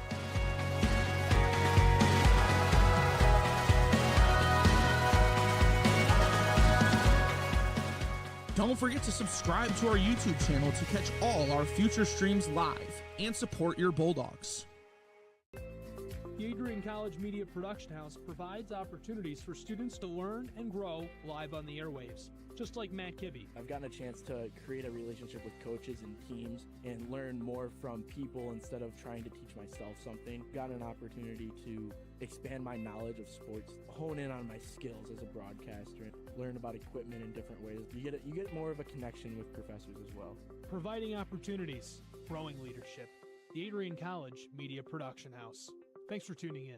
Don't forget to subscribe to our YouTube channel to catch all our future streams live and support your Bulldogs. The Adrian College Media Production House provides opportunities for students to learn and grow live on the airwaves, just like Matt Kibbe. I've gotten a chance to create a relationship with coaches and teams and learn more from people instead of trying to teach myself something. Gotten an opportunity to expand my knowledge of sports, hone in on my skills as a broadcaster, learn about equipment in different ways. You get more of a connection with professors as well. Providing opportunities, growing leadership. The Adrian College Media Production House. Thanks for tuning in.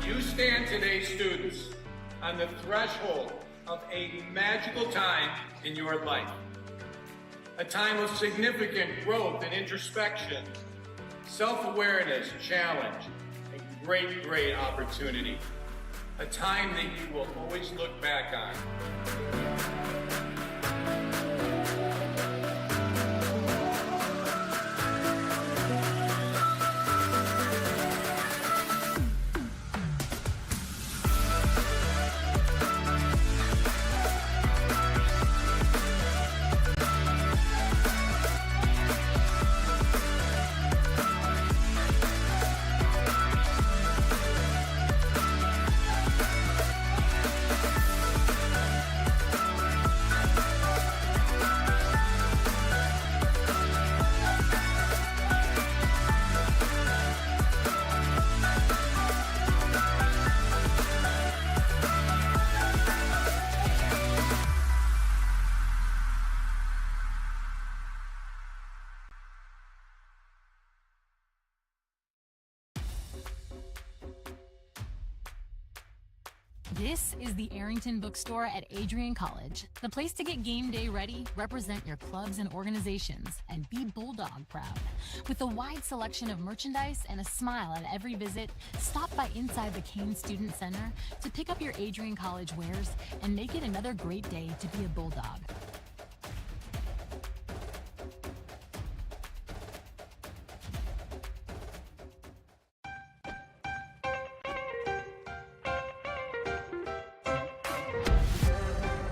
You stand today, students, on the threshold of a magical time in your life. A time of significant growth and introspection, self-awareness, challenge, and great opportunity. A time that you will always look back on. This is the Arrington Bookstore at Adrian College, the place to get game day ready, represent your clubs and organizations, and be Bulldog proud. With a wide selection of merchandise and a smile at every visit, stop by inside the Kane Student Center to pick up your Adrian College wares and make it another great day to be a Bulldog.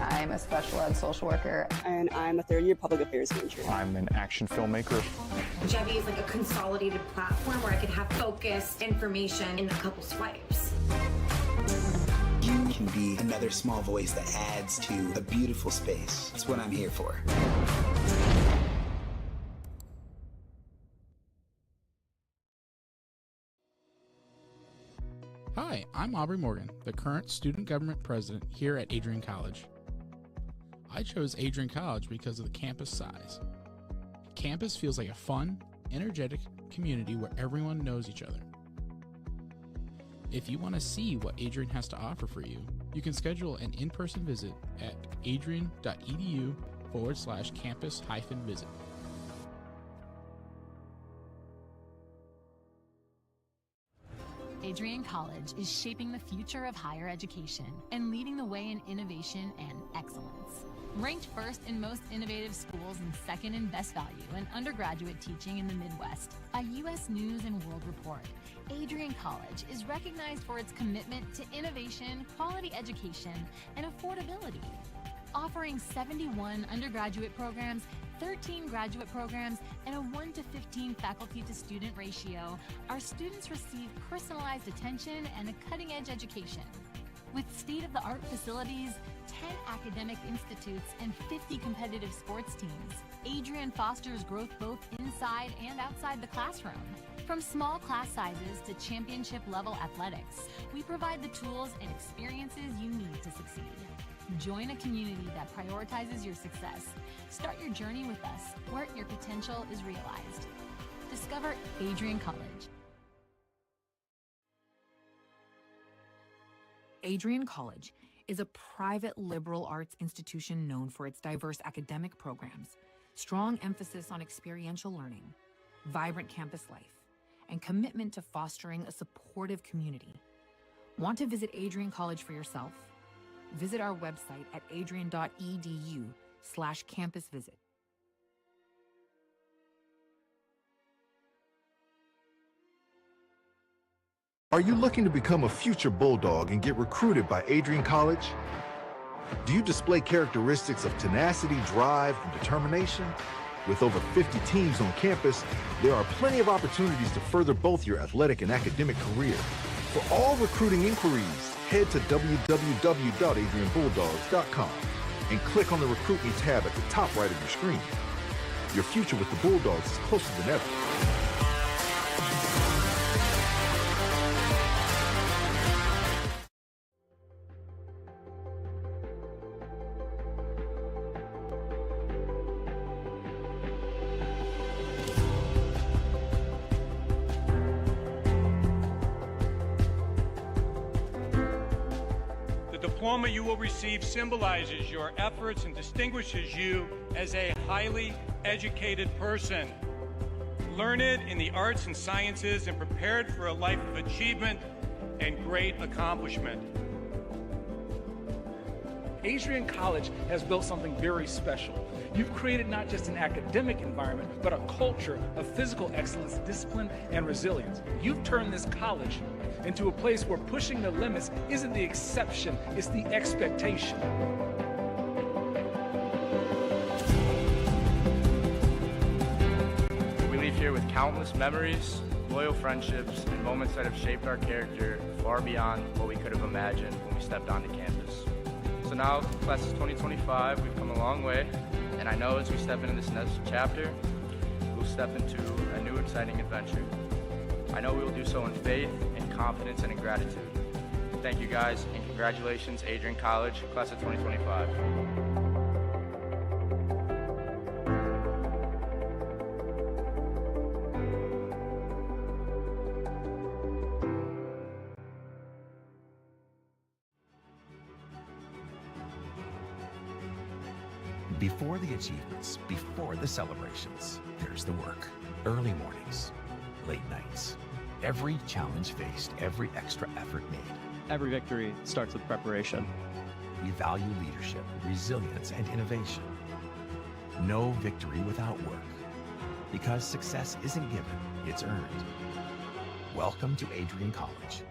I'm a special ed social worker. And I'm a third-year public affairs major. I'm an action filmmaker. Rugby is like a consolidated platform where I could have focused information in a couple swipes. You can be another small voice that adds to a beautiful space. That's what I'm here for. Hi, I'm Aubrey Morgan, the current student government president here at Adrian College. I chose Adrian College because of the campus size. Campus feels like a fun, energetic community where everyone knows each other. If you want to see what Adrian has to offer for you, you can schedule an in-person visit at adrian.edu/campus-visit. Adrian College is shaping the future of higher education and leading the way in innovation and excellence. Ranked first in most innovative schools and second in best value in undergraduate teaching in the Midwest by U.S. News & World Report, Adrian College is recognized for its commitment to innovation, quality education, and affordability. Offering 71 undergraduate programs, 13 graduate programs, and a 1:15 faculty-to-student ratio, our students receive personalized attention and a cutting-edge education. With state-of-the-art facilities, 10 academic institutes, and 50 competitive sports teams, Adrian fosters growth both inside and outside the classroom. From small class sizes to championship-level athletics, we provide the tools and experiences you need to succeed. Join a community that prioritizes your success. Start your journey with us, where your potential is realized. Discover Adrian College. Adrian College is a private liberal arts institution known for its diverse academic programs, strong emphasis on experiential learning, vibrant campus life, and commitment to fostering a supportive community. Want to visit Adrian College for yourself? Visit our website at adrian.edu/campusvisit. Are you looking to become a future Bulldog and get recruited by Adrian College? Do you display characteristics of tenacity, drive, and determination? With over 50 teams on campus, there are plenty of opportunities to further both your athletic and academic career. For all recruiting inquiries, head to www.adrianbulldogs.com and click on the Recruit Me tab at the top right of your screen. Your future with the Bulldogs is closer than ever. The diploma you will receive symbolizes your efforts and distinguishes you as a highly educated person, learned in the arts and sciences and prepared for a life of achievement and great accomplishment. Adrian College has built something very special. You've created not just an academic environment, but a culture of physical excellence, discipline, and resilience. You've turned this college into a place where pushing the limits isn't the exception, it's the expectation. We leave here with countless memories, loyal friendships, and moments that have shaped our character far beyond what we could have imagined when we stepped onto campus. So now, class of 2025, we've come a long way, and I know as we step into this next chapter, we'll step into a new exciting adventure. I know we will do so in faith, in confidence, and in gratitude. Thank you guys, and congratulations, Adrian College, class of 2025. Before the achievements, before the celebrations, there's the work. Early mornings, late nights. Every challenge faced, every extra effort made. Every victory starts with preparation. We value leadership, resilience, and innovation. No victory without work. Because success isn't given, it's earned. Welcome to Adrian College.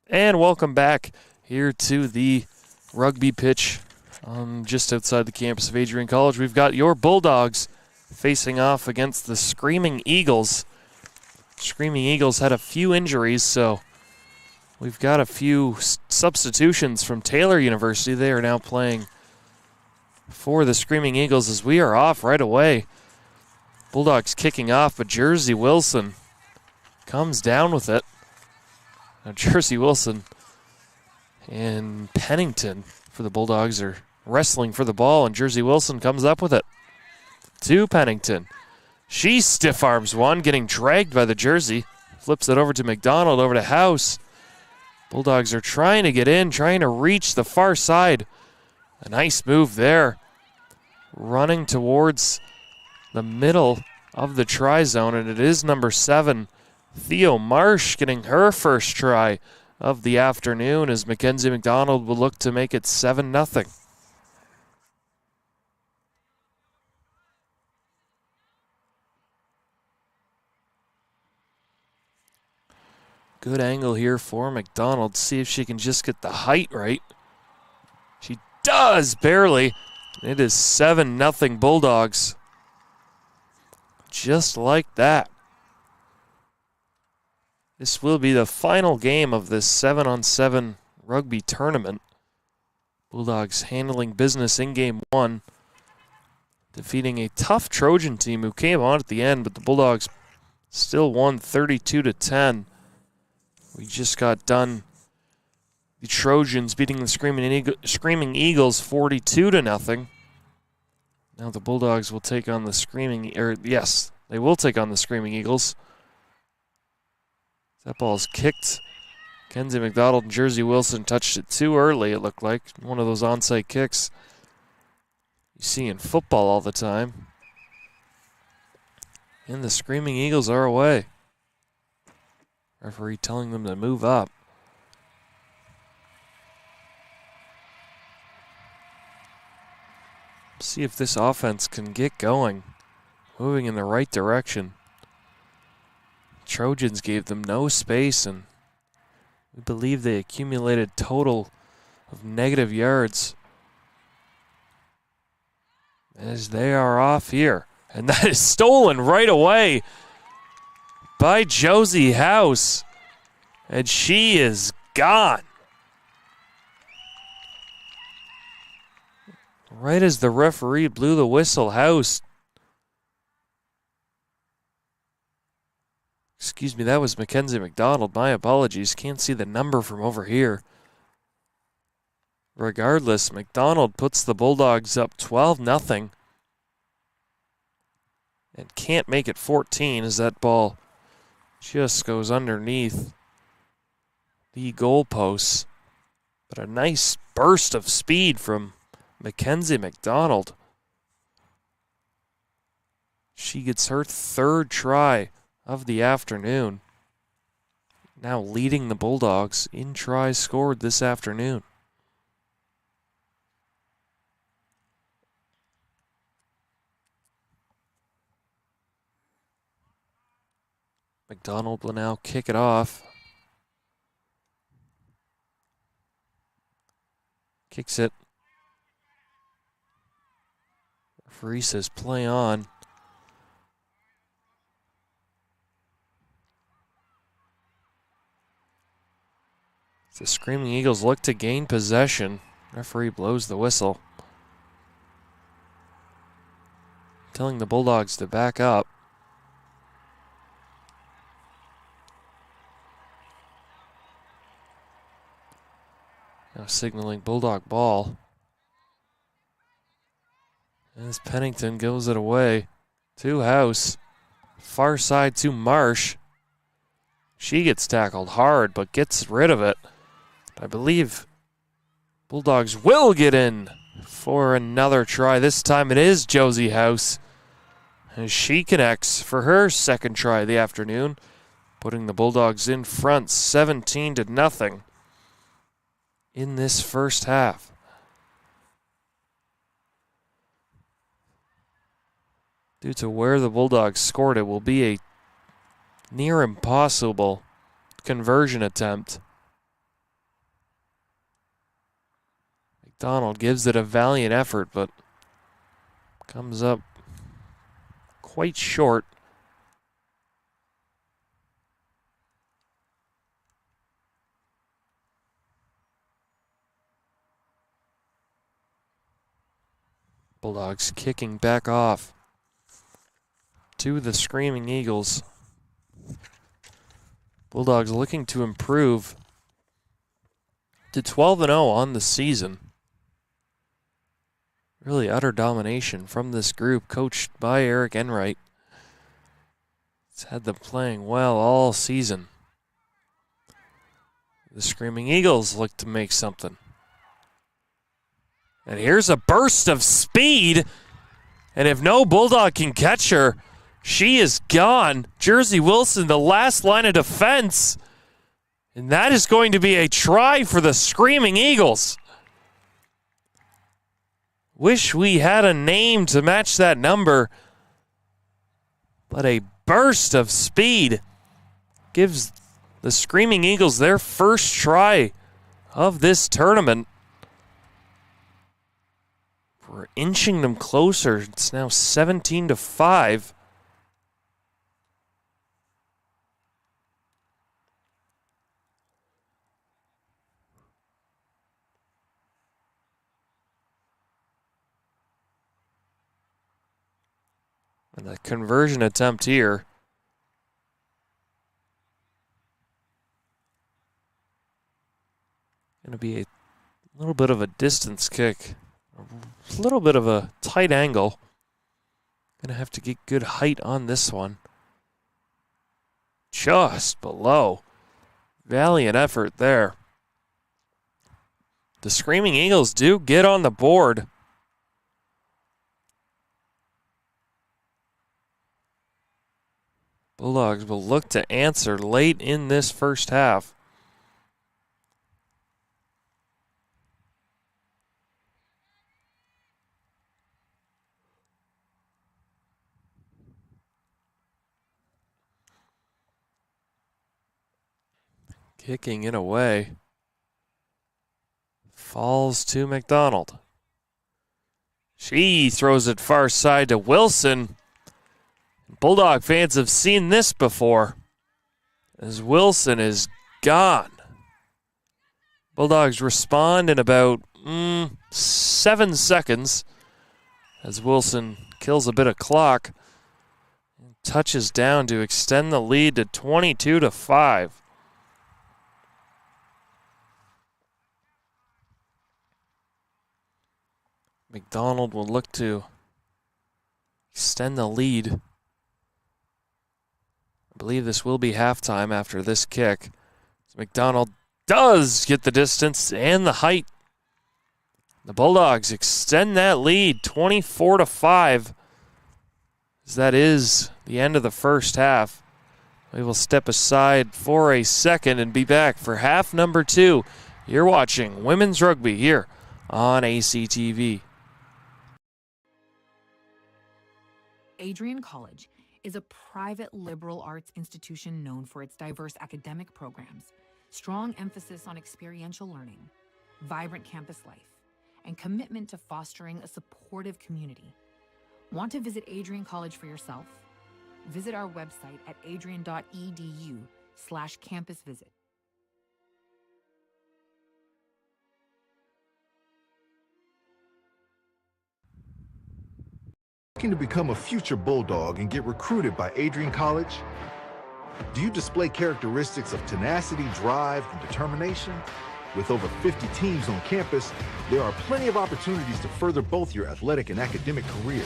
And welcome back here to the rugby pitch just outside the campus of Adrian College. We've got your Bulldogs facing off against the Screaming Eagles. Screaming Eagles had a few injuries, so we've got a few substitutions from Taylor University. They are now playing for the Screaming Eagles as we are off right away. Bulldogs kicking off, but Jersey Wilson comes down with it. Now Jersey Wilson and Pennington for the Bulldogs are wrestling for the ball, and Jersey Wilson comes up with it. To Pennington. She stiff arms one, getting dragged by the jersey. Flips it over to McDonald, over to House. Bulldogs are trying to get in, trying to reach the far side. A nice move there. Running towards the middle of the try zone, and it is number 7, Theo Marsh, getting her first try of the afternoon as Mackenzie McDonald will look to make it 7-0. Good angle here for McDonald. See if she can just get the height right. She does, barely. It is 7-0 Bulldogs. Just like that. This will be the final game of this 7-on-7 rugby tournament. Bulldogs handling business in game 1. Defeating a tough Trojan team who came on at the end, but the Bulldogs still won 32-10. We just got done. The Trojans beating the Screaming Eagles 42-0. Now the Bulldogs will take on the they will take on the Screaming Eagles. That ball is kicked. Kenzie McDonald and Jersey Wilson touched it too early, it looked like. One of those onside kicks you see in football all the time. And the Screaming Eagles are away. Referee telling them to move up. See if this offense can get going. Moving in the right direction. Trojans gave them no space, and we believe they accumulated total of negative yards as they are off here. And that is stolen right away by Josie House. And she is gone. Right as the referee blew the whistle, House. Excuse me, that was Mackenzie McDonald. My apologies. Can't see the number from over here. Regardless, McDonald puts the Bulldogs up 12-0. And can't make it 14 as that ball just goes underneath the goalposts. But a nice burst of speed from Mackenzie McDonald. She gets her 3rd try of the afternoon. Now leading the Bulldogs in tries scored this afternoon. McDonald will now kick it off. Kicks it. Referee says play on. The Screaming Eagles look to gain possession. Referee blows the whistle, telling the Bulldogs to back up. Now signaling Bulldog ball. As Pennington goes it away to House. Far side to Marsh. She gets tackled hard but gets rid of it. I believe Bulldogs will get in for another try. This time it is Josie House as she connects for her 2nd try of the afternoon, putting the Bulldogs in front 17-0 in this first half. Due to where the Bulldogs scored, it will be a near impossible conversion attempt McDonald gives it a valiant effort, but comes up quite short. Bulldogs kicking back off to the Screaming Eagles. Bulldogs looking to improve to 12-0 on the season. Really utter domination from this group, coached by Eric Enright. He's had them playing well all season. The Screaming Eagles look to make something. And here's a burst of speed. And if no Bulldog can catch her, she is gone. Jersey Wilson, the last line of defense. And that is going to be a try for the Screaming Eagles. Wish we had a name to match that number. But a burst of speed gives the Screaming Eagles their first try of this tournament. We're inching them closer. It's now 17-5. And the conversion attempt here. Going to be a little bit of a distance kick. A little bit of a tight angle. Going to have to get good height on this one. Just below. Valiant effort there. The Screaming Eagles do get on the board. Bulldogs will look to answer late in this first half. Kicking it away. Falls to McDonald. She throws it far side to Wilson. Bulldog fans have seen this before, as Wilson is gone. Bulldogs respond in about 7 seconds as Wilson kills a bit of clock and touches down to extend the lead to 22-5. McDonald will look to extend the lead. I believe this will be halftime after this kick. So McDonald does get the distance and the height. The Bulldogs extend that lead 24-5. As that is the end of the first half. We will step aside for a second and be back for half number 2. You're watching Women's Rugby here on ACTV. Adrian College is a private liberal arts institution known for its diverse academic programs, strong emphasis on experiential learning, vibrant campus life, and commitment to fostering a supportive community. Want to visit Adrian College for yourself? Visit our website at adrian.edu/campus visit. Looking to become a future Bulldog and get recruited by Adrian College? Do you display characteristics of tenacity, drive, and determination? With over 50 teams on campus, there are plenty of opportunities to further both your athletic and academic career.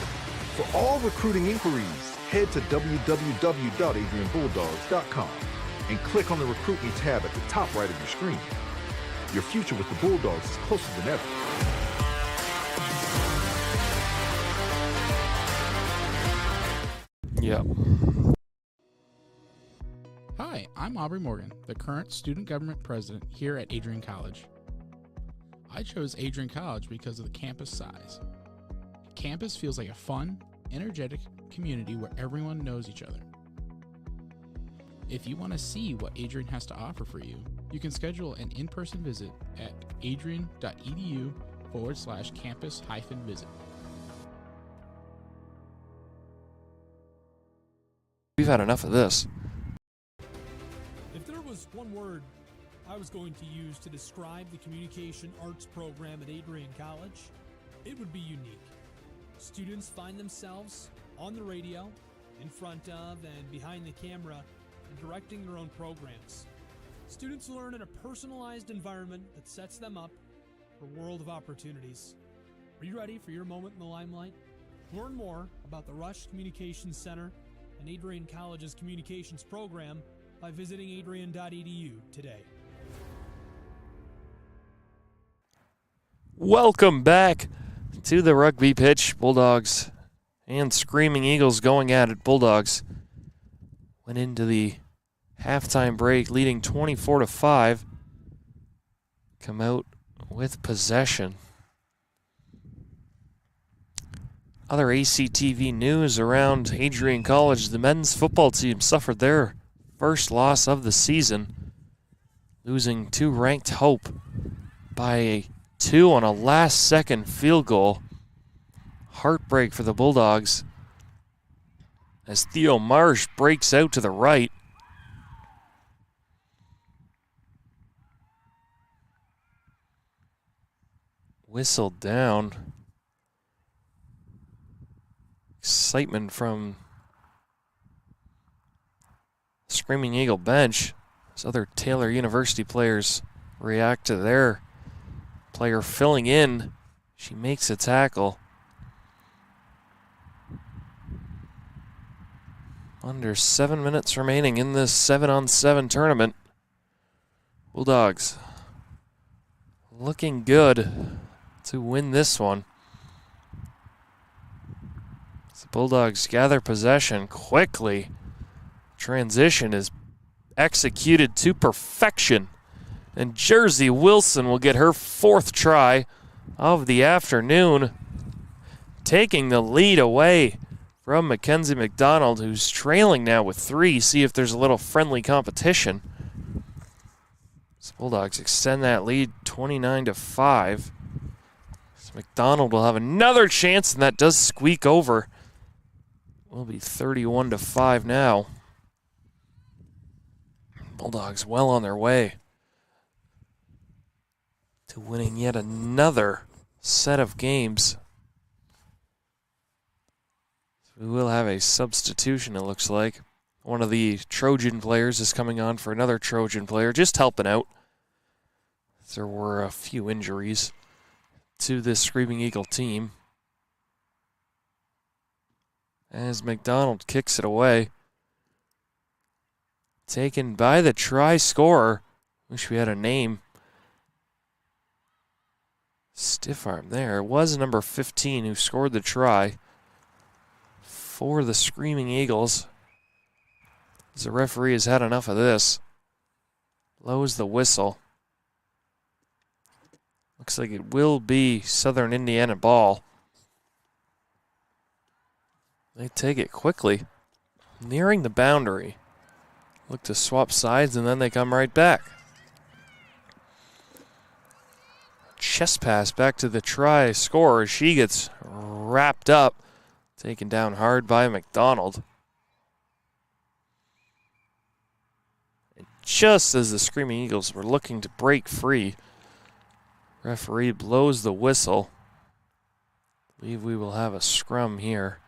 For all recruiting inquiries, head to www.adrianbulldogs.com and click on the Recruit Me tab at the top right of your screen. Your future with the Bulldogs is closer than ever. Yep. Hi, I'm Aubrey Morgan, the current student government president here at Adrian College. I chose Adrian College because of the campus size. Campus feels like a fun, energetic community where everyone knows each other. If you want to see what Adrian has to offer for you, you can schedule an in-person visit at adrian.edu www.adrianccollegetv.com/campus-visit. We've had enough of this. If there was one word I was going to use to describe the communication arts program at Adrian College, it would be unique. Students find themselves on the radio, in front of and behind the camera, and directing their own programs. Students learn in a personalized environment that sets them up for a world of opportunities. Are you ready for your moment in the limelight? Learn more about the Rush Communications Center and Adrian College's communications program by visiting adrian.edu today. Welcome back to the rugby pitch. Bulldogs and Screaming Eagles going at it. Bulldogs went into the halftime break leading 24-5. Come out with possession. Other ACTV news around Adrian College. The men's football team suffered their first loss of the season, losing to ranked Hope by 2 on a last-second field goal. Heartbreak for the Bulldogs as Theo Marsh breaks out to the right. Whistled down. Excitement from Screaming Eagle bench as other Taylor University players react to their player filling in. She makes a tackle. Under 7 minutes remaining in this 7-on-7 tournament. Bulldogs looking good to win this one. The Bulldogs gather possession quickly. Transition is executed to perfection. And Jersey Wilson will get her 4th try of the afternoon, taking the lead away from Mackenzie McDonald, who's trailing now with 3. See if there's a little friendly competition. So Bulldogs extend that lead 29-5. So McDonald will have another chance, and that does squeak over. Will be 31-5 now. Bulldogs well on their way to winning yet another set of games. So we will have a substitution, it looks like. One of the Trojan players is coming on for another Trojan player, just helping out. There were a few injuries to this Screaming Eagle team. As McDonald kicks it away. Taken by the try scorer. Wish we had a name. Stiff arm there. It was number 15 who scored the try for the Screaming Eagles. As the referee has had enough of this. Blows the whistle. Looks like it will be Southern Indiana ball. They take it quickly, nearing the boundary. Look to swap sides, and then they come right back. Chest pass back to the try scorer. She gets wrapped up, taken down hard by McDonald. And just as the Screaming Eagles were looking to break free, referee blows the whistle. I believe we will have a scrum here.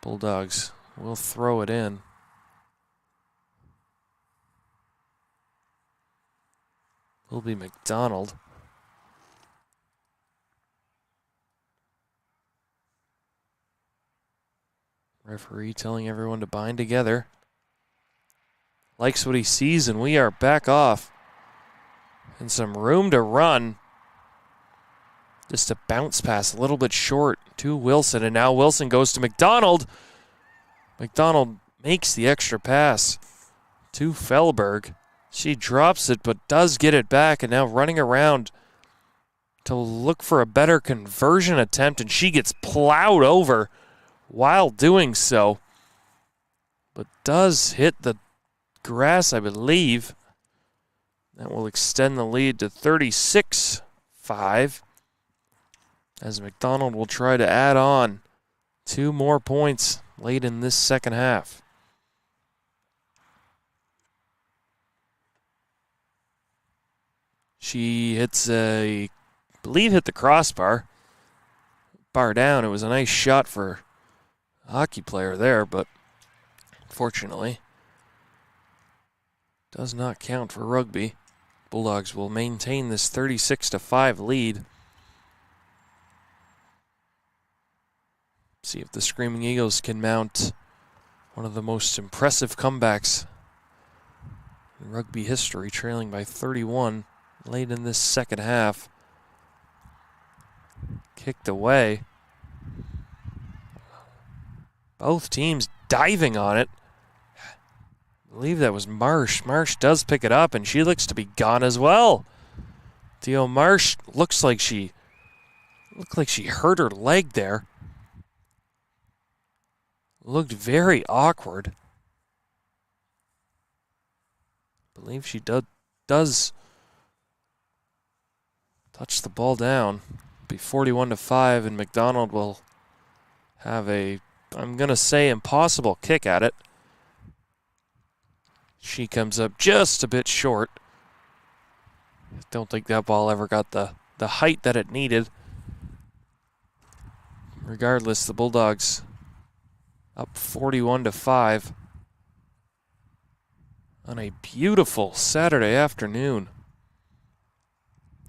Bulldogs will throw it in. Will be McDonald. Referee telling everyone to bind together. Likes what he sees, and we are back off. And some room to run. Just a bounce pass, a little bit short to Wilson, and now Wilson goes to McDonald. McDonald makes the extra pass to Fellberg. She drops it, but does get it back, and now running around to look for a better conversion attempt, and she gets plowed over while doing so, but does hit the grass, I believe. That will extend the lead to 36-5. as McDonald will try to add on 2 more points late in this second half. She hits I believe hit the crossbar. Bar down. It was a nice shot for a hockey player there, but unfortunately does not count for rugby. Bulldogs will maintain this 36-5 lead. See if the Screaming Eagles can mount one of the most impressive comebacks in rugby history, trailing by 31 late in this second half. Kicked away. Both teams diving on it. I believe that was Marsh. Marsh does pick it up, and she looks to be gone as well. Theo Marsh looked like she hurt her leg there. Looked very awkward. I believe she does touch the ball down. Be 41-5, and McDonald will have a, I'm going to say, impossible kick at it. She comes up just a bit short. Don't think that ball ever got the height that it needed. Regardless, the Bulldogs up 41-5 on a beautiful Saturday afternoon.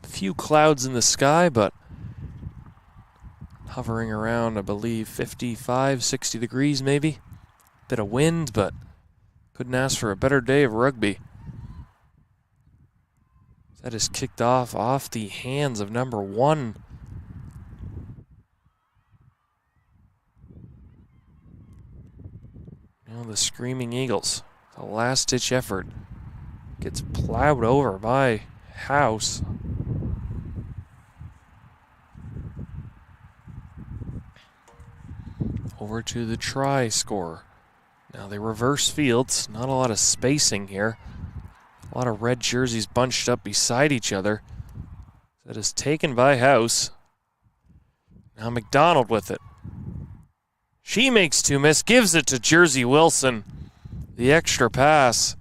A few clouds in the sky, but hovering around, I believe, 55, 60 degrees maybe. Bit of wind, but couldn't ask for a better day of rugby. That is kicked off the hands of number 1. Now the Screaming Eagles, the last-ditch effort, gets plowed over by House. Over to the try score. Now they reverse fields. Not a lot of spacing here. A lot of red jerseys bunched up beside each other. That is taken by House. Now McDonald with it. She makes 2 miss. Gives it to Jersey Wilson. The extra pass.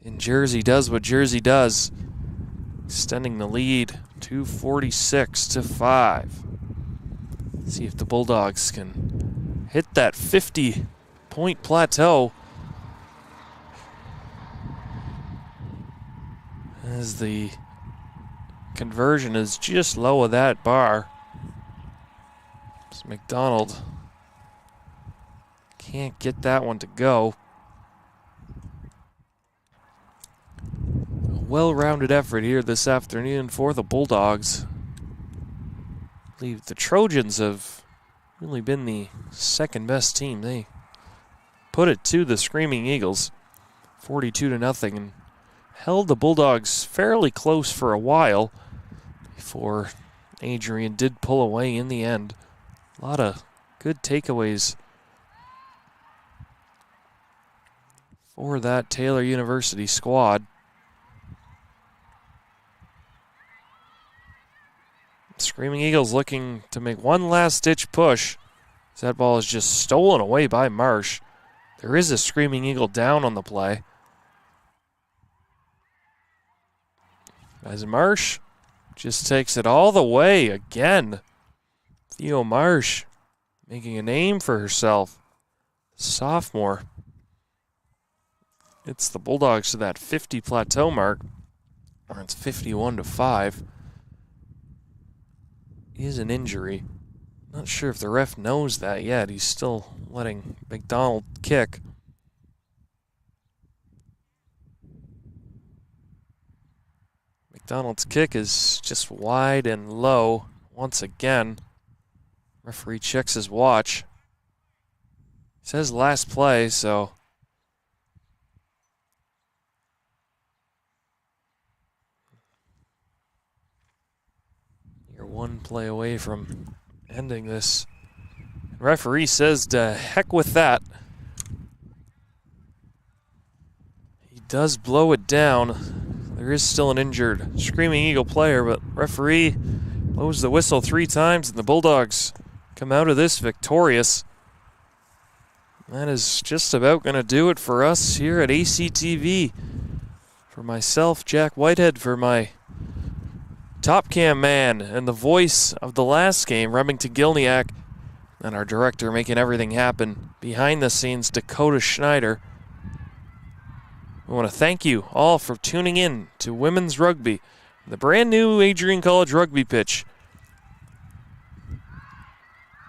And Jersey does what Jersey does. Extending the lead to 46-5. See if the Bulldogs can hit that 50-point plateau. As the conversion is just low of that bar. So McDonald can't get that one to go. A well-rounded effort here this afternoon for the Bulldogs. I believe the Trojans have really been the second-best team. They put it to the Screaming Eagles, 42-0, and held the Bulldogs fairly close for a while before Adrian did pull away in the end. A lot of good takeaways for that Taylor University squad. Screaming Eagles looking to make one last-ditch push. That ball is just stolen away by Marsh. There is a Screaming Eagle down on the play. As Marsh just takes it all the way again. Theo Marsh making a name for herself. Sophomore. It's the Bulldogs to that 50 plateau mark. Or it's 51-5. Is an injury. Not sure if the ref knows that yet. He's still letting McDonald kick. McDonald's kick is just wide and low once again. Referee checks his watch. Says last play, so you're one play away from ending this. Referee says to heck with that. He does blow it down. There is still an injured Screaming Eagle player, but referee blows the whistle 3 times, and the Bulldogs come out of this victorious. That is just about going to do it for us here at ACTV. For myself, Jack Whitehead, for my top cam man and the voice of the last game, Remington Gilniak, and our director making everything happen behind the scenes, Dakota Schneider. We want to thank you all for tuning in to Women's Rugby, the brand new Adrian College rugby pitch.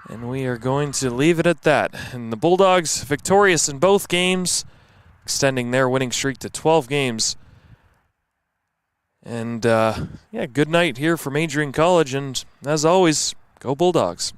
And we are going to leave it at that. And the Bulldogs victorious in both games, extending their winning streak to 12 games. And, good night here from Adrian College. And as always, go Bulldogs.